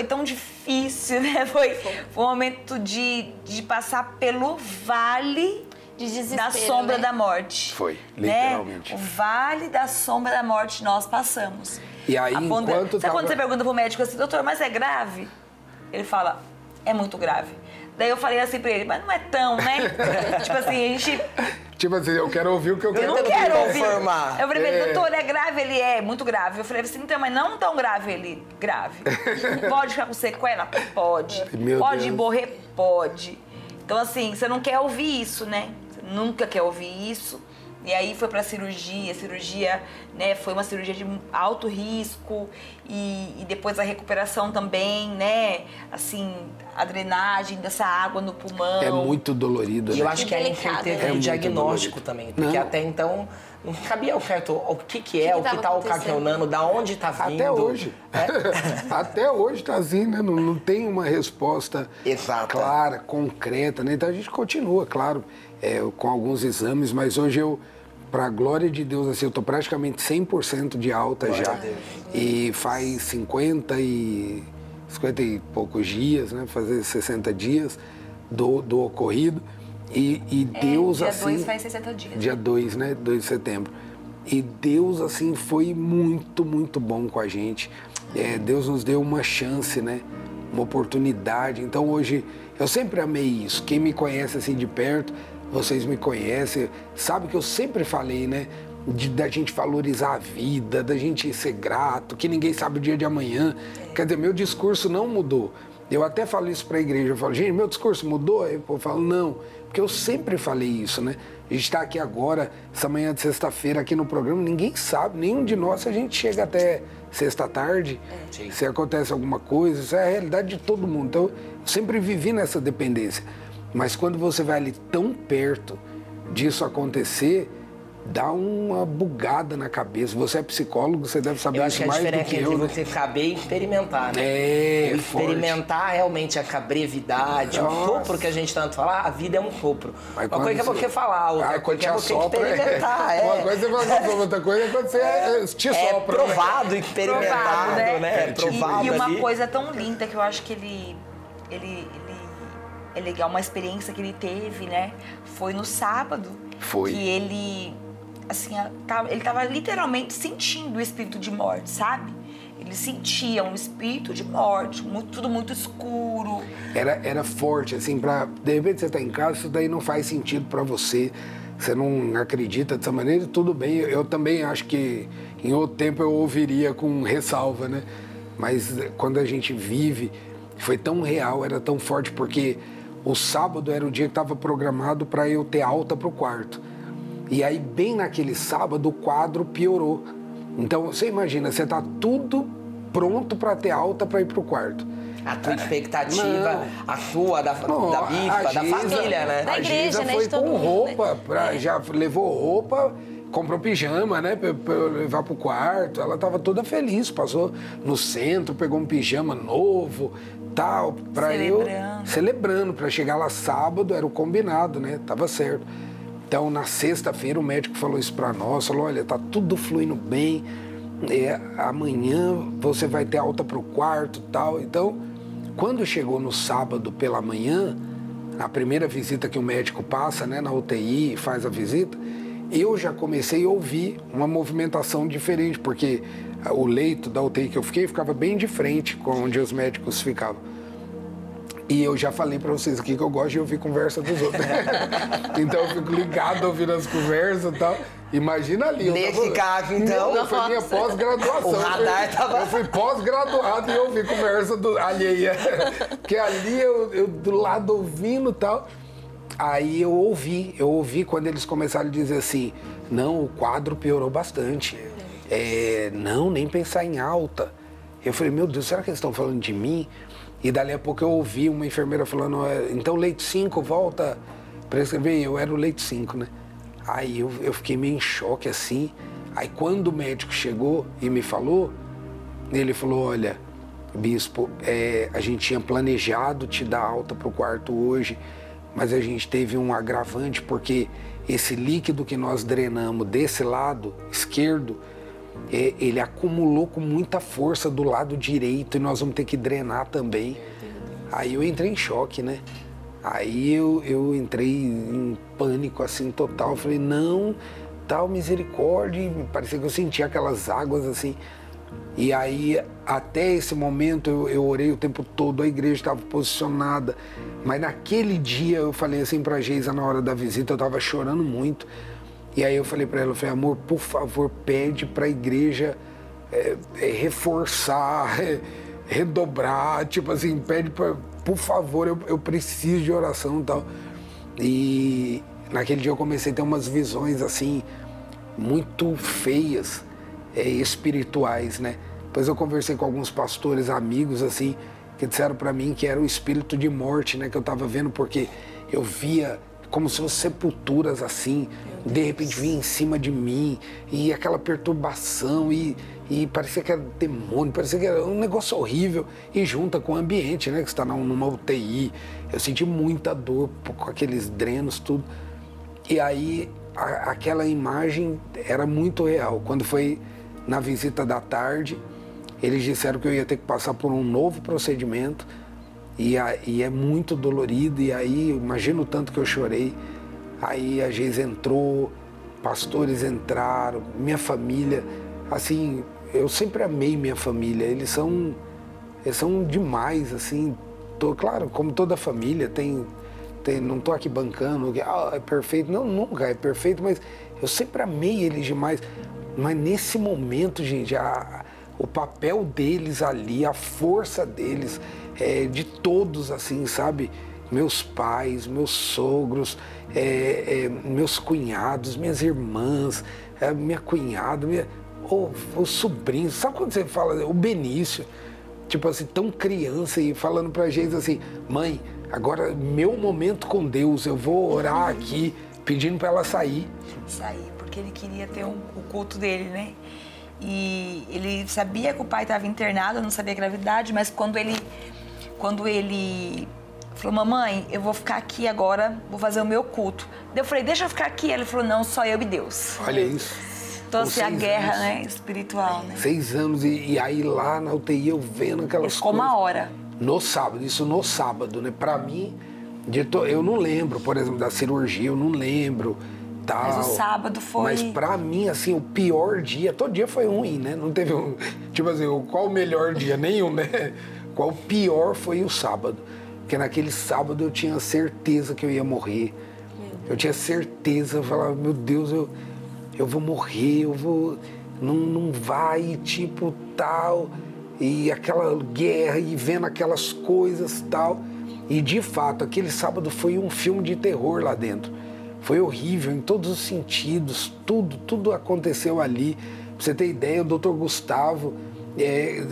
tão difícil, né? Foi um momento de passar pelo vale de desespero, da sombra né? da morte. Foi, né? literalmente. O vale da sombra da morte nós passamos. E aí, enquanto Sabe quando você pergunta pro médico assim, doutor, mas é grave? Ele fala, é muito grave. Daí eu falei assim pra ele, mas não é tão, né? Tipo assim, a gente... Tipo assim, eu quero ouvir o que eu quero Eu não quero ouvir. confirmar. Eu falei pra ele, doutor, é grave? Ele é muito grave. Eu falei assim, então, mas não tão grave. Ele, grave. Pode ficar com sequela? Pode. Meu Pode Deus. morrer? Pode. Então, assim, você não quer ouvir isso, né? Você nunca quer ouvir isso. E aí foi pra cirurgia. A cirurgia, né, foi uma cirurgia de alto risco. E depois a recuperação também, né? Assim, a drenagem dessa água no pulmão. É muito dolorido, E né? eu acho que a Delicado, incerteza né? do muito diagnóstico dolorido. também. Porque Não. até então não sabia o certo o que é, que o que tava tá acontecendo? ocasionando, da onde tá vindo. Até hoje. Até hoje tá assim, né? Não tem uma resposta Exata. clara, concreta, né? Então a gente continua, claro, com alguns exames, mas hoje eu, pra glória de Deus, assim, eu tô praticamente 100% de alta Glória já. a Deus. E faz 50 e poucos dias, né? Fazer 60 dias do ocorrido. E Deus, dia assim... 2 faz 60 dias. Dia 2, né? 2 de setembro. E Deus, assim, foi muito, muito bom com a gente. Deus nos deu uma chance, né? Uma oportunidade. Então, hoje, eu sempre amei isso. Quem me conhece, assim, de perto, vocês me conhecem, sabe que eu sempre falei, né? Da gente valorizar a vida, da gente ser grato, que ninguém sabe o dia de amanhã. Quer dizer, meu discurso não mudou. Eu até falo isso para a igreja, eu falo, gente, meu discurso mudou? Aí eu falo, não, porque eu sempre falei isso, né? A gente está aqui agora, essa manhã de sexta-feira aqui no programa, ninguém sabe, nenhum de nós, a gente chega até sexta-tarde, se acontece alguma coisa, isso é a realidade de todo mundo. Então, eu sempre vivi nessa dependência. Mas quando você vai ali tão perto disso acontecer, dá uma bugada na cabeça. Você é psicólogo, você deve saber isso mais do que eu. Eu acho que a diferença entre você saber e experimentar, né? Experimentar realmente a brevidade, o sopro que a gente tanto fala, a vida é um sopro. Uma coisa é você falar, outra coisa é você experimentar. Uma coisa é você outra coisa é quando você te sopra. É provado, experimentado, né? E uma coisa tão linda que eu acho que ele é legal, uma experiência que ele teve, né? Foi no sábado. Foi. Que ele, assim, ele tava literalmente sentindo o espírito de morte, sabe? Ele sentia um espírito de morte, tudo muito escuro. Era forte, assim, de repente você tá em casa, isso daí não faz sentido para você. Você não acredita dessa maneira, tudo bem. Eu também acho que em outro tempo eu ouviria com ressalva, né? Mas quando a gente vive, foi tão real, era tão forte, porque o sábado era o dia que estava programado para eu ter alta para o quarto. E aí, bem naquele sábado, o quadro piorou. Então, você imagina, você está tudo pronto para ter alta para ir para o quarto. A tua expectativa, a sua, da bispa, da família, né? Da igreja, Geisa né? foi De todo com mundo, roupa, né? já levou roupa, comprou pijama, né? Pra eu levar pro quarto. Ela estava toda feliz, passou no centro, pegou um pijama novo, tal, para celebrando, para chegar lá sábado, era o combinado, né? Tava certo. Então, na sexta-feira, o médico falou isso para nós, falou, olha, tá tudo fluindo bem, amanhã você vai ter alta pro quarto, tal. Então, quando chegou no sábado pela manhã, a primeira visita que o médico passa, né, na UTI, faz a visita, eu já comecei a ouvir uma movimentação diferente, porque o leito da UTI que eu fiquei ficava bem de frente com onde os médicos ficavam. E eu já falei pra vocês aqui que eu gosto de ouvir conversa dos outros. Então eu fico ligado ouvindo as conversas e tal. Imagina ali. Nesse caso, então. Não, foi minha pós-graduação. O radar tava. Eu fui pós-graduado e ouvi conversa alheia. Porque ali eu do lado ouvindo e tal. Aí eu ouvi quando eles começaram a dizer assim, não, o quadro piorou bastante. Não, nem pensar em alta. Eu falei, meu Deus, será que eles estão falando de mim? E dali a pouco eu ouvi uma enfermeira falando, então leito 5, volta para escrever. Eu era o leito 5, né? Aí eu fiquei meio em choque assim. Aí quando o médico chegou e me falou, ele falou, olha, bispo, a gente tinha planejado te dar alta pro quarto hoje, mas a gente teve um agravante porque esse líquido que nós drenamos desse lado esquerdo, ele acumulou com muita força do lado direito e nós vamos ter que drenar também. Aí eu entrei em choque, né? Aí eu entrei em pânico assim total, falei, não, tal misericórdia, e parecia que eu sentia aquelas águas assim. E aí, até esse momento, eu orei o tempo todo, a igreja estava posicionada. Mas naquele dia, eu falei assim pra Geisa, na hora da visita, eu estava chorando muito. E aí eu falei pra ela, amor, por favor, pede pra igreja reforçar, redobrar, tipo assim, pede pra, por favor, eu preciso de oração e tal. E naquele dia eu comecei a ter umas visões assim, muito feias, espirituais, né? Depois eu conversei com alguns pastores, amigos, assim, que disseram pra mim que era o espírito de morte, né? Que eu tava vendo, porque eu via como se fossem sepulturas assim, de repente vinha em cima de mim, e aquela perturbação, e parecia que era demônio, parecia que era um negócio horrível, e junta com o ambiente, né? Que você tá numa UTI, eu senti muita dor com aqueles drenos, tudo. E aí, aquela imagem era muito real. Quando foi na visita da tarde, eles disseram que eu ia ter que passar por um novo procedimento, e é muito dolorido, e aí imagina o tanto que eu chorei. Aí a Geisa entrou, pastores entraram, minha família, assim, eu sempre amei minha família, eles são demais, assim, claro, como toda família, não tô aqui bancando, é perfeito, não, nunca é perfeito, mas eu sempre amei eles demais, mas nesse momento, gente, o papel deles ali, a força deles, de todos, assim, sabe, meus pais, meus sogros, meus cunhados, minhas irmãs, minha cunhada, os sobrinhos, sabe quando você fala, o Benício, tipo assim, tão criança e falando pra gente assim, mãe, agora meu momento com Deus, eu vou orar aqui, pedindo pra ela sair. Sair, porque ele queria ter o culto dele, né? E ele sabia que o pai estava internado, não sabia a gravidade, mas quando ele falou, mamãe, eu vou ficar aqui agora, vou fazer o meu culto. Daí eu falei, deixa eu ficar aqui. Ele falou, não, só eu e Deus. Olha isso. Então, assim, a guerra, anos, né, espiritual, né? 6 anos, e aí lá na UTI eu vendo aquelas ficou coisas. uma hora. No sábado, né? Pra mim, eu não lembro, por exemplo, da cirurgia, eu não lembro. Tal. Mas o sábado foi... Mas pra mim, assim, o pior dia, todo dia foi ruim, né? Não teve tipo assim, qual o melhor dia? Nenhum, né? Qual o pior foi o sábado. Porque naquele sábado eu tinha certeza que eu ia morrer. Eu tinha certeza, eu falava, meu Deus, eu vou morrer, eu vou... Não vai, tipo, tal... E aquela guerra, e vendo aquelas coisas, tal... E, de fato, aquele sábado foi um filme de terror lá dentro. Foi horrível em todos os sentidos, tudo aconteceu ali. Pra você ter ideia, o Dr. Gustavo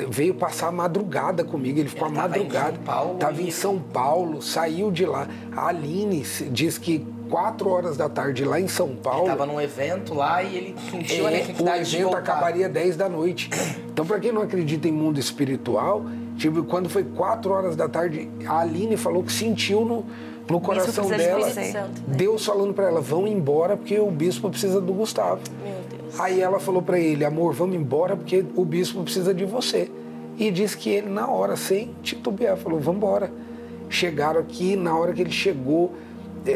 veio passar a madrugada comigo, ele ficou a madrugada. Estava em São Paulo, saiu de lá. A Aline diz que 4 horas da tarde lá em São Paulo... Ele estava num evento lá e ele sentiu a necessidade de o evento voltar. acabaria 10 da noite. Então, para quem não acredita em mundo espiritual, tipo, quando foi 4 horas da tarde, a Aline falou que sentiu no coração dela, Deus falando para ela, vão embora porque o bispo precisa do Gustavo. Meu Deus. Aí ela falou para ele, amor, vamos embora porque o bispo precisa de você. E disse que ele, na hora, sem titubear, falou, vamos embora. Chegaram aqui, na hora que ele chegou,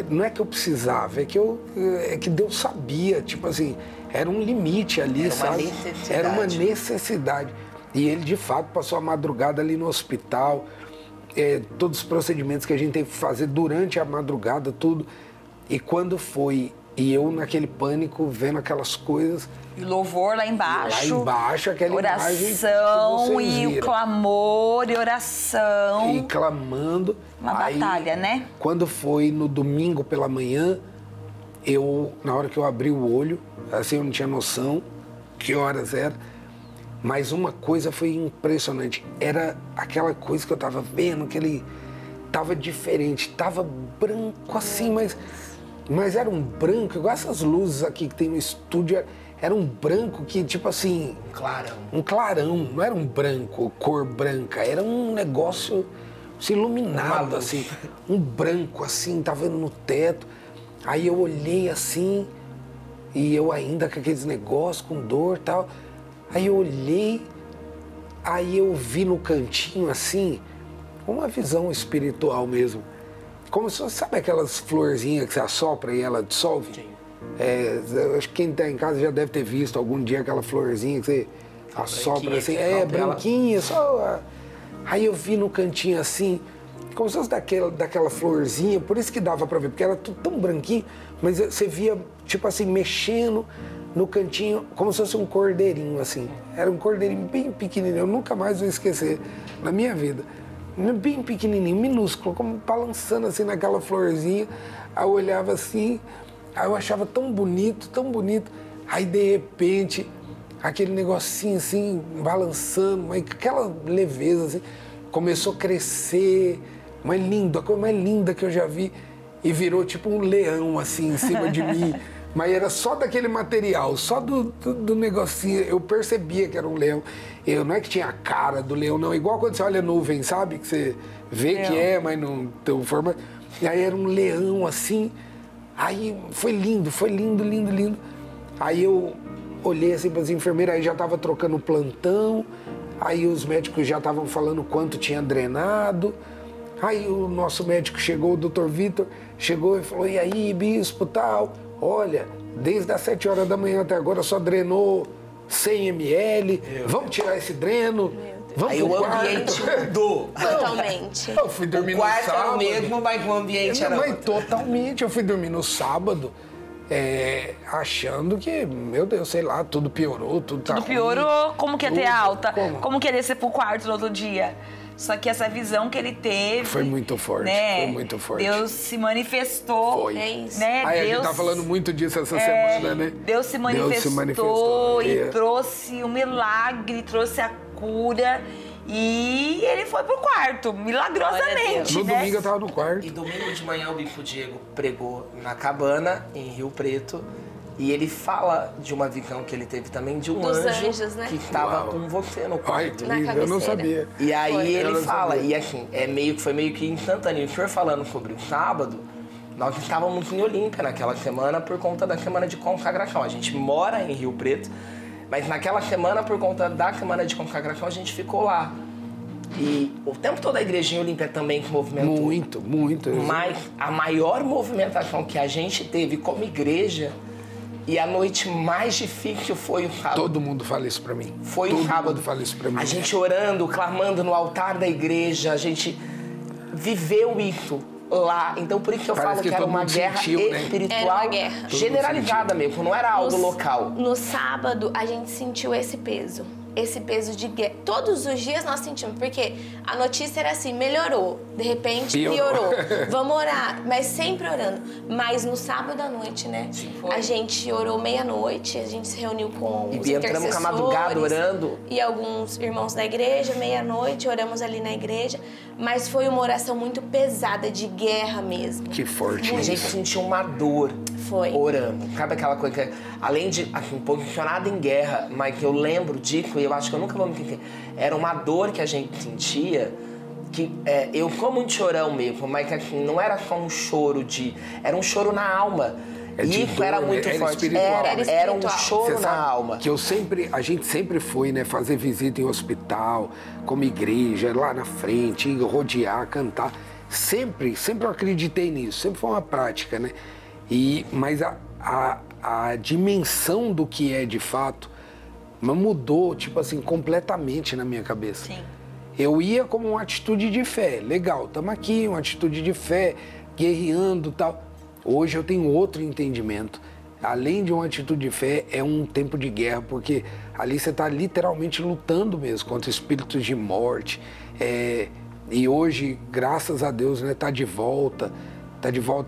não é que eu precisava, é que Deus sabia, tipo assim, era um limite ali, sabe? Era uma necessidade. E ele, de fato, passou a madrugada ali no hospital, todos os procedimentos que a gente teve que fazer durante a madrugada, tudo. E quando foi, e eu naquele pânico, vendo aquelas coisas... E louvor lá embaixo. Lá embaixo, aquela oração e o clamor e oração. E clamando. Uma batalha, né? Quando foi no domingo pela manhã, na hora que eu abri o olho, assim, eu não tinha noção que horas era, mas uma coisa foi impressionante. Era aquela coisa que eu tava vendo, que ele tava diferente, tava branco assim, mas era um branco, igual essas luzes aqui que tem no estúdio, era um branco que, tipo assim... Um clarão, não era um branco, cor branca, era um negócio assim, iluminado, assim. Um branco, assim, tava no teto. Aí eu olhei assim, e eu ainda com aqueles negócios, com dor e tal. Aí eu olhei, aí eu vi no cantinho, assim, uma visão espiritual mesmo. Como se, sabe aquelas florzinhas que você assopra e ela dissolve? Sim. Acho que quem está em casa já deve ter visto algum dia aquela florzinha que você assopra assim, branquinha, só. Aí eu vi no cantinho assim, como se fosse daquela florzinha, por isso que dava para ver, porque era tudo tão branquinho, mas você via, tipo assim, mexendo no cantinho, como se fosse um cordeirinho, assim. Era um cordeirinho bem pequenininho, eu nunca mais vou esquecer na minha vida. Bem pequenininho, minúsculo, como balançando assim naquela florzinha. Aí eu olhava assim, aí eu achava tão bonito, aí de repente, aquele negocinho assim, balançando, mas com aquela leveza assim, começou a crescer, mais lindo, a coisa mais linda que eu já vi, e virou tipo um leão assim em cima de mim, mas era só daquele material, só do negocinho, eu percebia que era um leão. Não é que tinha a cara do leão, não, igual quando você olha a nuvem, sabe? Que você vê que mas não tem forma. E aí era um leão assim, aí foi lindo. Aí eu olhei assim para as enfermeiras, aí já estava trocando o plantão, aí os médicos já estavam falando quanto tinha drenado. Aí o nosso médico chegou, o Dr. Vitor, chegou e falou, e aí, bispo, tal, olha, desde as 7 horas da manhã até agora só drenou 100 ml. Vamos tirar esse dreno. Vamos Aí pro o quarto. ambiente mudou. Totalmente. Eu fui dormir O no quarto sábado. era o mesmo, mas o ambiente era Mas outro. totalmente. Eu fui dormir no sábado, achando que, meu Deus, sei lá, tudo piorou, tudo tá Tudo ruim. piorou, como que ia ter Tudo. alta? Como? Como que ia descer pro quarto no outro dia? Só que essa visão que ele teve... Foi muito forte, né? foi muito forte. Deus se manifestou. Foi. É isso. Né? Aí a Deus, gente tá falando muito disso essa semana, né? Deus se manifestou e É. trouxe o milagre, trouxe a cura. E ele foi pro quarto, milagrosamente, No né? domingo eu tava no quarto. E domingo de manhã o Bispo Diego pregou na cabana, em Rio Preto. E ele fala de uma visão que ele teve também de um Dos anjo anjos, né? que estava Uau. com você no Ai, quarto. que Na lindo, eu não cabeceira. sabia. E aí Foi. Eu ele não fala, sabia. e assim, foi meio que instantâneo. O senhor falando sobre o sábado, nós estávamos em Olímpia naquela semana por conta da semana de consagração. A gente mora em Rio Preto, mas naquela semana, por conta da semana de consagração, a gente ficou lá. E o tempo todo a igrejinha Olímpia também se movimentou. Muito, muito. Mas a maior movimentação que a gente teve como igreja e a noite mais difícil foi o sábado. Todo mundo fala isso pra mim. Foi Todo o sábado. mundo fala isso pra mim. A gente orando, clamando no altar da igreja, a gente viveu isso lá. Então por isso que eu Parece falo que que era todo uma mundo guerra sentiu, né? espiritual Era uma guerra. generalizada mesmo, não era algo local. No sábado, a gente sentiu esse peso. Esse peso de guerra. Todos os dias nós sentimos, porque a notícia era assim, melhorou, de repente Piorou. piorou. Vamos orar, mas sempre orando. Mas no sábado à noite, né? foi. A gente orou meia-noite, a gente se reuniu com E os entramos com a madrugada orando. e alguns irmãos da igreja, meia-noite, oramos ali na igreja. Mas foi uma oração muito pesada, de guerra mesmo. Que forte. A gente sentiu uma dor Foi. orando. Sabe aquela coisa que, além de, assim, posicionada em guerra, mas que eu lembro disso, e eu acho que eu nunca vou me esquecer, era uma dor que a gente sentia, que eu sou muito chorão mesmo, mas que assim, não era só um choro era um choro na alma. De E isso dor, era muito era forte. espiritual. Era um espiritual. choro Você na sabe alma. que a gente sempre foi, né, fazer visita em hospital, como igreja, lá na frente, rodear, cantar. Sempre eu acreditei nisso, sempre foi uma prática, né? Mas a dimensão do que é de fato mudou, tipo assim, completamente na minha cabeça. Sim. Eu ia como uma atitude de fé, legal, estamos aqui, uma atitude de fé, guerreando e tal. Hoje eu tenho outro entendimento. Além de uma atitude de fé, é um tempo de guerra, porque ali você está literalmente lutando mesmo contra espíritos de morte. E hoje, graças a Deus, né, tá de volta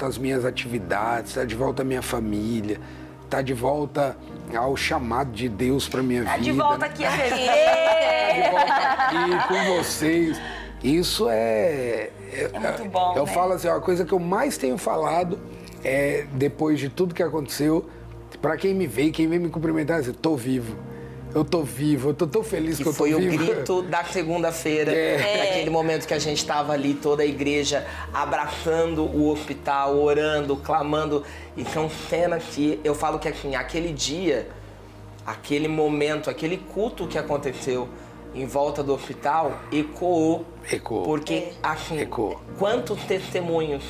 às minhas atividades, tá de volta à minha família, tá de volta ao chamado de Deus para minha vida. Tá de volta aqui a Tá de volta aqui com vocês. Isso é muito bom, Eu né? falo assim, a coisa que eu mais tenho falado depois de tudo que aconteceu, para quem me vê, quem vem me cumprimentar, assim, tô vivo. Eu tô vivo, eu tô tão feliz que eu tô Foi o vivo. grito da segunda-feira, naquele momento que a gente estava ali, toda a igreja abraçando o hospital, orando, clamando. E são cenas que eu falo que assim, aquele dia, aquele momento, aquele culto que aconteceu em volta do hospital ecoou. Ecoou. Porque assim, Ecoou. quantos testemunhos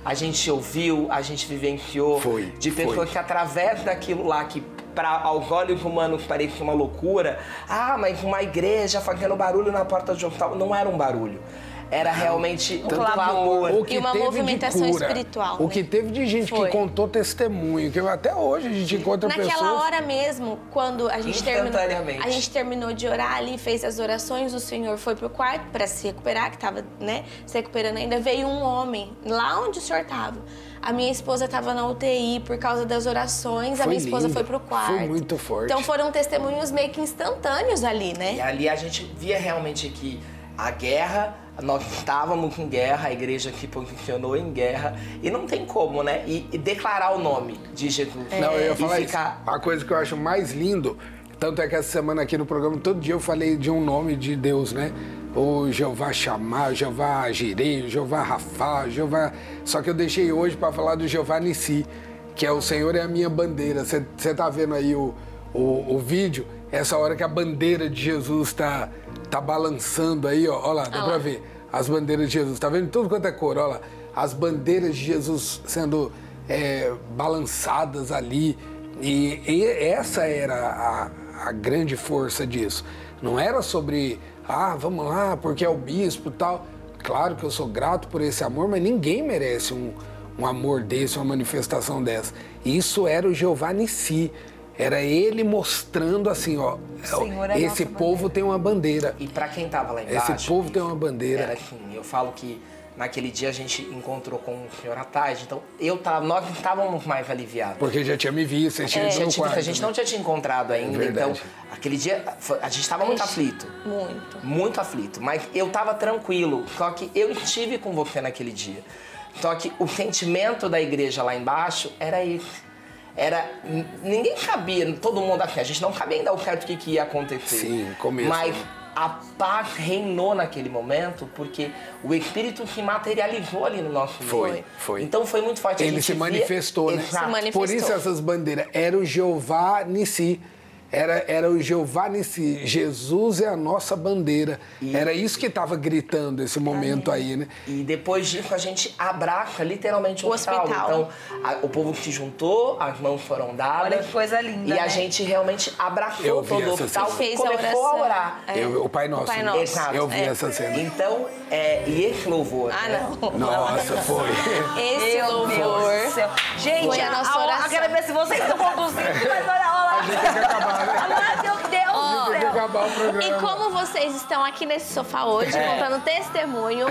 a gente ouviu, a gente vivenciou Foi, de pessoas foi. que através daquilo lá que aos olhos humanos parecia uma loucura, mas uma igreja fazendo barulho na porta do hospital, não era um barulho. Era realmente um clamor. O que E uma teve de movimentação cura, espiritual, O né? que teve de gente Foi. que contou testemunho, que até hoje a gente encontra Naquela pessoas... hora mesmo, quando a gente terminou de orar ali, fez as orações, o senhor foi pro quarto para se recuperar, que estava, né, se recuperando ainda, veio um homem lá onde o senhor estava. A minha esposa estava na UTI por causa das orações, a Foi minha esposa lindo, foi pro quarto. foi muito forte. Então foram testemunhos meio que instantâneos ali, E né? ali a gente via realmente que a guerra, nós estávamos em guerra, a igreja que posicionou em guerra, e não tem como, né? E declarar o nome de Jesus. Não, eu ia E falar ficar... isso. A coisa que eu acho mais lindo, tanto é que essa semana aqui no programa, todo dia eu falei de um nome de Deus, né? O Jeová Shammah, Jeová Jireh, Jeová Rafá, Jeová... Só que eu deixei hoje para falar do Jeová Nissi, que é o Senhor é a minha bandeira. Você tá vendo aí o vídeo? Essa hora que a bandeira de Jesus tá balançando aí, ó lá, dá pra ver. As bandeiras de Jesus, tá vendo tudo quanto é cor, ó lá. As bandeiras de Jesus sendo balançadas ali. E essa era a grande força disso. Não era sobre, vamos lá, porque é o bispo e tal. Claro que eu sou grato por esse amor, mas ninguém merece um amor desse, uma manifestação dessa. Isso era o Jeová Nissi. Era ele mostrando assim, ó, esse povo tem uma bandeira. E para quem tava lá embaixo... Esse povo tem uma bandeira. Era assim, eu falo que naquele dia a gente encontrou com o senhor à tarde, então nós estávamos mais aliviados. Porque já tinha me visto, você tinha ido no quarto. A gente não tinha te encontrado ainda, então aquele dia a gente estava muito aflito. Muito aflito, mas eu estava tranquilo, só que eu estive com você naquele dia. Só que o sentimento da igreja lá embaixo era esse. Ninguém sabia, todo mundo aqui, a gente não sabia ainda o certo que ia acontecer. Sim, começo. Mas a paz reinou naquele momento, porque o Espírito se materializou ali no nosso meio. Foi. Então foi muito forte. Ele se manifestou, né? Exato. Por isso essas bandeiras. Era o Jeová Nissi. Era o Jeová Nissi. Jesus é a nossa bandeira. Era isso que estava gritando esse momento aí, né? E depois disso a gente abraça literalmente o hospital. Então o povo se juntou, as mãos foram dadas. Olha que coisa linda, E a gente realmente abraçou todo o hospital e começou a orar. O Pai Nosso. Exato. Eu vi essa cena. Então, e esse louvor? Não. Nossa, foi. Esse louvor. Gente, foi a nossa oração. Eu quero ver se vocês estão conduzindo. Mas olha lá. A gente tem que acabar, né? Meu Deus do céu. Tem que acabar o programa. E como vocês estão aqui nesse sofá hoje, contando testemunho,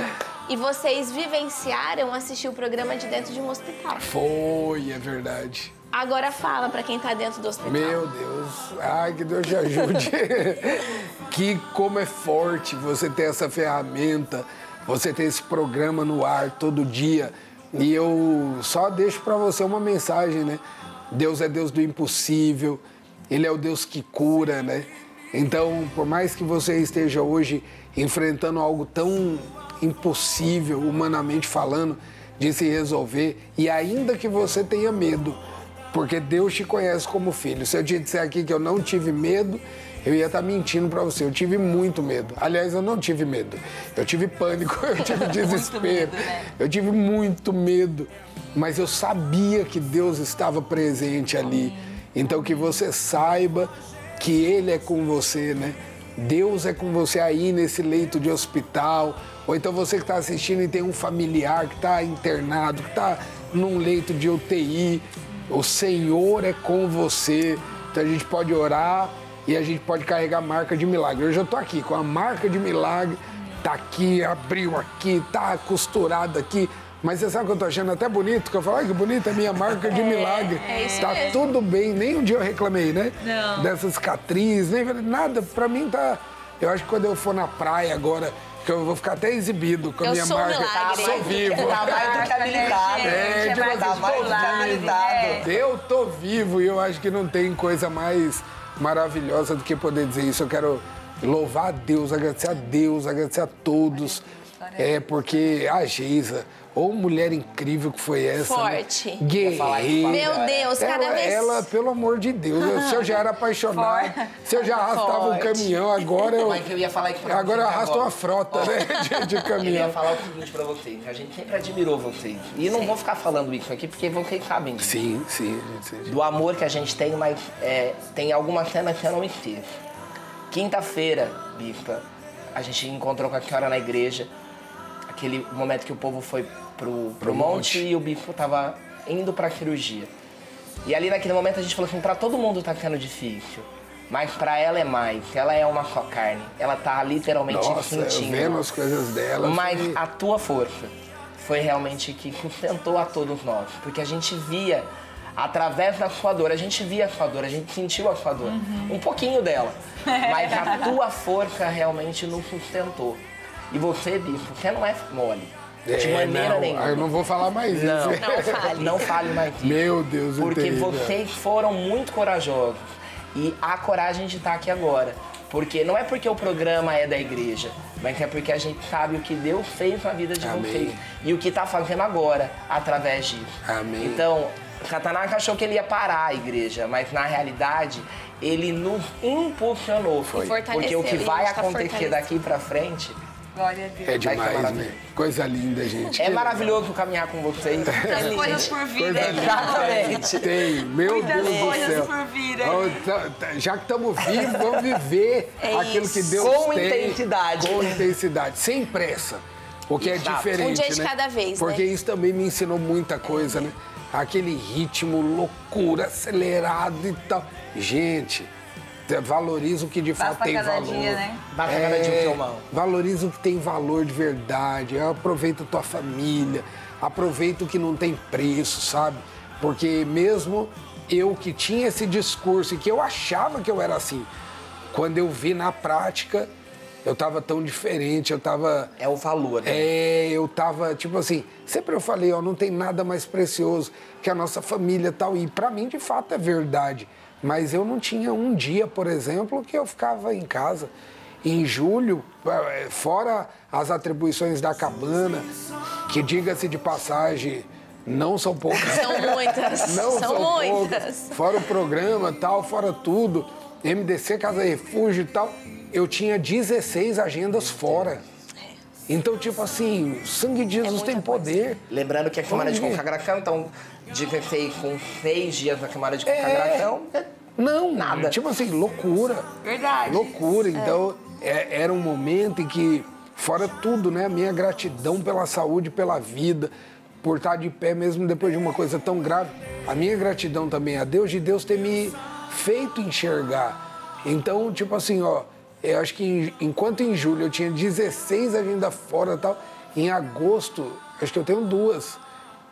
e vocês vivenciaram assistir o programa de dentro de um hospital. Foi, é verdade. Agora fala pra quem tá dentro do hospital. Meu Deus, ai, que Deus te ajude. Como é forte você ter essa ferramenta, você ter esse programa no ar todo dia. E eu só deixo pra você uma mensagem, né? Deus é Deus do impossível, Ele é o Deus que cura, né? Então, por mais que você esteja hoje enfrentando algo tão impossível, humanamente falando, de se resolver, e ainda que você tenha medo, porque Deus te conhece como filho. Se eu te disser aqui que eu não tive medo, eu ia estar mentindo para você. Eu tive muito medo. Aliás, eu não tive medo. Eu tive pânico, eu tive desespero. Eu tive muito medo. Mas eu sabia que Deus estava presente ali. Então, que você saiba que Ele é com você, né? Deus é com você aí nesse leito de hospital. Ou então você que está assistindo e tem um familiar que está internado, que está num leito de UTI. O Senhor é com você. Então, a gente pode orar e a gente pode carregar a marca de milagre. Hoje eu estou aqui com a marca de milagre. Tá aqui, abriu aqui, tá costurado aqui. Mas você sabe que eu tô achando até bonito, que eu falo, ai, que bonita a minha marca de milagre. Tá mesmo. Tudo bem, nem um dia eu reclamei, né? Não. Dessa cicatriz, nem nada. Pra mim tá... Eu acho que quando eu for na praia agora, que eu vou ficar até exibido com a minha marca. Milagre. Sou vivo. Tá mais do que habilitado. Tá mais do que habilitado. Eu tô vivo e eu acho que não tem coisa mais maravilhosa do que poder dizer isso. Eu quero louvar a Deus, agradecer a todos. Porque a Geisa, ou mulher incrível que foi essa. Forte. Né? Guerreira. Meu Deus, cada vez... Ela, pelo amor de Deus, se eu já era apaixonado, se eu já arrastava um caminhão, agora eu... Mas eu ia falar que agora eu arrasto uma frota, né, de caminhão. Eu ia falar o seguinte pra vocês, a gente sempre admirou vocês. E não vou ficar falando isso aqui, porque vocês sabem disso. Sim. Do amor que a gente tem, mas tem algumas cenas que eu não esqueço. Quinta-feira, Bispa, a gente encontrou com a senhora na igreja, aquele momento que o povo foi pro monte e o bispo tava indo pra cirurgia. E ali naquele momento a gente falou assim, pra todo mundo tá sendo difícil, mas pra ela é mais, ela é uma só carne, ela tá literalmente sentindo. Vendo as coisas dela. Mas a tua força foi realmente que sustentou a todos nós, porque a gente via, através da sua dor, a gente via a sua dor, a gente sentiu a sua dor, um pouquinho dela, mas a tua força realmente nos sustentou. E você, bispo, você não é mole. De maneira nenhuma. Eu não vou falar mais isso. Não fale mais isso. Meu Deus, porque vocês foram muito corajosos. E a coragem de estar aqui agora. Porque não é porque o programa é da igreja, mas é porque a gente sabe o que Deus fez na vida de vocês. E o que está fazendo agora, através disso. Amém. Então, Satanás achou que ele ia parar a igreja, mas na realidade, ele nos impulsionou. Foi. Porque o que vai acontecer daqui pra frente Glória a Deus. É demais, né? Coisa linda, gente. É maravilhoso caminhar com vocês. Tem coisas por vir, né? Exatamente. Tem, meu Deus do céu. Por vir, Já que estamos vivos, vamos viver aquilo que Deus Com tem. intensidade. Com intensidade, sem pressa. O que é diferente, Um dia de né? cada vez, Porque né? isso também me ensinou muita coisa, né? Aquele ritmo, loucura, acelerado e tal. Gente, valoriza o que de fato tem cada valor. dia, né? Basta cada dia o seu mal. Valoriza o que tem valor de verdade. Aproveita a tua família. Aproveita o que não tem preço, sabe? Porque mesmo eu que tinha esse discurso e que eu achava que eu era assim, quando eu vi na prática, eu tava tão diferente, eu tava... É o valor, né? eu tava, tipo assim, sempre eu falei, ó, não tem nada mais precioso que a nossa família e tal. E pra mim, de fato, é verdade. Mas eu não tinha um dia, por exemplo, que eu ficava em casa. Em julho, fora as atribuições da cabana, que, diga-se de passagem, não são poucas. São muitas. Não são poucas. muitas. Fora o programa tal, fora tudo, MDC, Casa Refúgio e tal, eu tinha 16 agendas fora. Então, tipo assim, o sangue de Jesus tem poder. Lembrando que a queimada de Concagracão, então, fiquei com 6 dias na queimada de Concagracão. Não, Nada. Tipo assim, loucura. Verdade. Loucura. Então, era um momento em que, fora tudo, né? A minha gratidão pela saúde, pela vida, por estar de pé mesmo depois de uma coisa tão grave. A minha gratidão também a Deus, de Deus ter me feito enxergar. Então, tipo assim, ó, eu acho que enquanto em julho eu tinha 16 agendas fora e tal, em agosto, acho que eu tenho 2.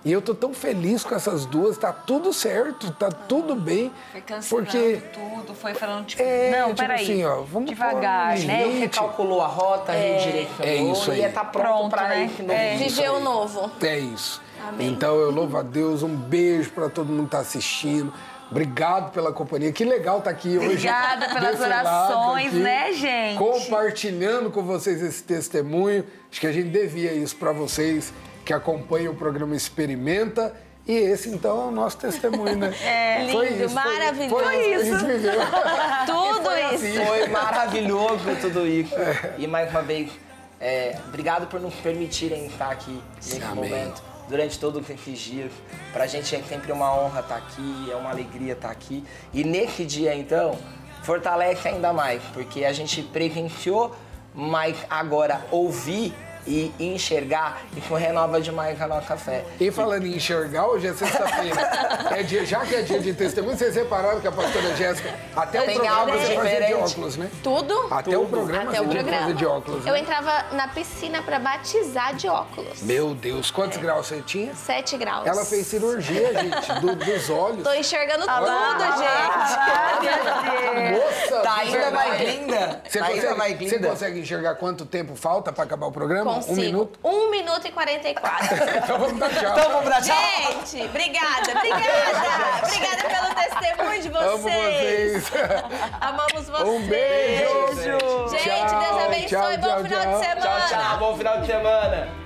E eu tô tão feliz com essas 2, tá tudo certo, tá tudo bem. Foi cancelando porque tudo, foi falando, tipo, não, tipo peraí, assim, ó, vamos devagar, pôr, né? gente. Recalculou a rota, redirecionou isso aí. e ia estar pronto pra ir. Viver o novo. É isso. Amém. Então eu louvo a Deus, um beijo pra todo mundo que tá assistindo. Obrigado pela companhia. Que legal estar aqui hoje. Obrigada pelas desse lado orações, aqui, né, gente? Compartilhando com vocês esse testemunho. Acho que a gente devia isso pra vocês que acompanham o programa Experimenta. E esse, então, é o nosso testemunho, né? Foi lindo, isso, maravilhoso. Foi isso. A gente viveu. Tudo isso. Foi maravilhoso tudo isso. E mais uma vez, obrigado por nos permitirem estar aqui nesse Amém. momento, durante todos esses dias. Pra gente é sempre uma honra estar aqui, é uma alegria estar aqui. E nesse dia, então, fortalece ainda mais, porque a gente presenciou, mas agora ouvir e enxergar, isso renova demais a nossa fé. E falando em enxergar, hoje é sexta-feira. Já que é dia de testemunho, vocês repararam que a pastora Jéssica, até o Tem programa algo você fazia de diferente. óculos, né? Tudo? Até o programa Até você o tinha que programa. fazer de óculos, Eu né? entrava na piscina pra batizar de óculos. Meu Deus, quantos graus você tinha? 7 graus. Ela fez cirurgia, gente, dos olhos. Tô enxergando tudo, Ah, gente. meu Deus. Moça, Tá de ainda verdade. mais linda. Você Tá ainda mais consegue, você linda. consegue enxergar quanto tempo falta pra acabar o programa? Consigo. 1 minuto? 1 minuto e 44. Então vamos dar tchau. Então vamos pra tchau. Gente, obrigada. Obrigada pelo testemunho de vocês. Amo vocês. Amamos vocês. Um beijo. Gente, Deus abençoe. Tchau, Bom final de semana. Tchau, tchau. Bom final de semana.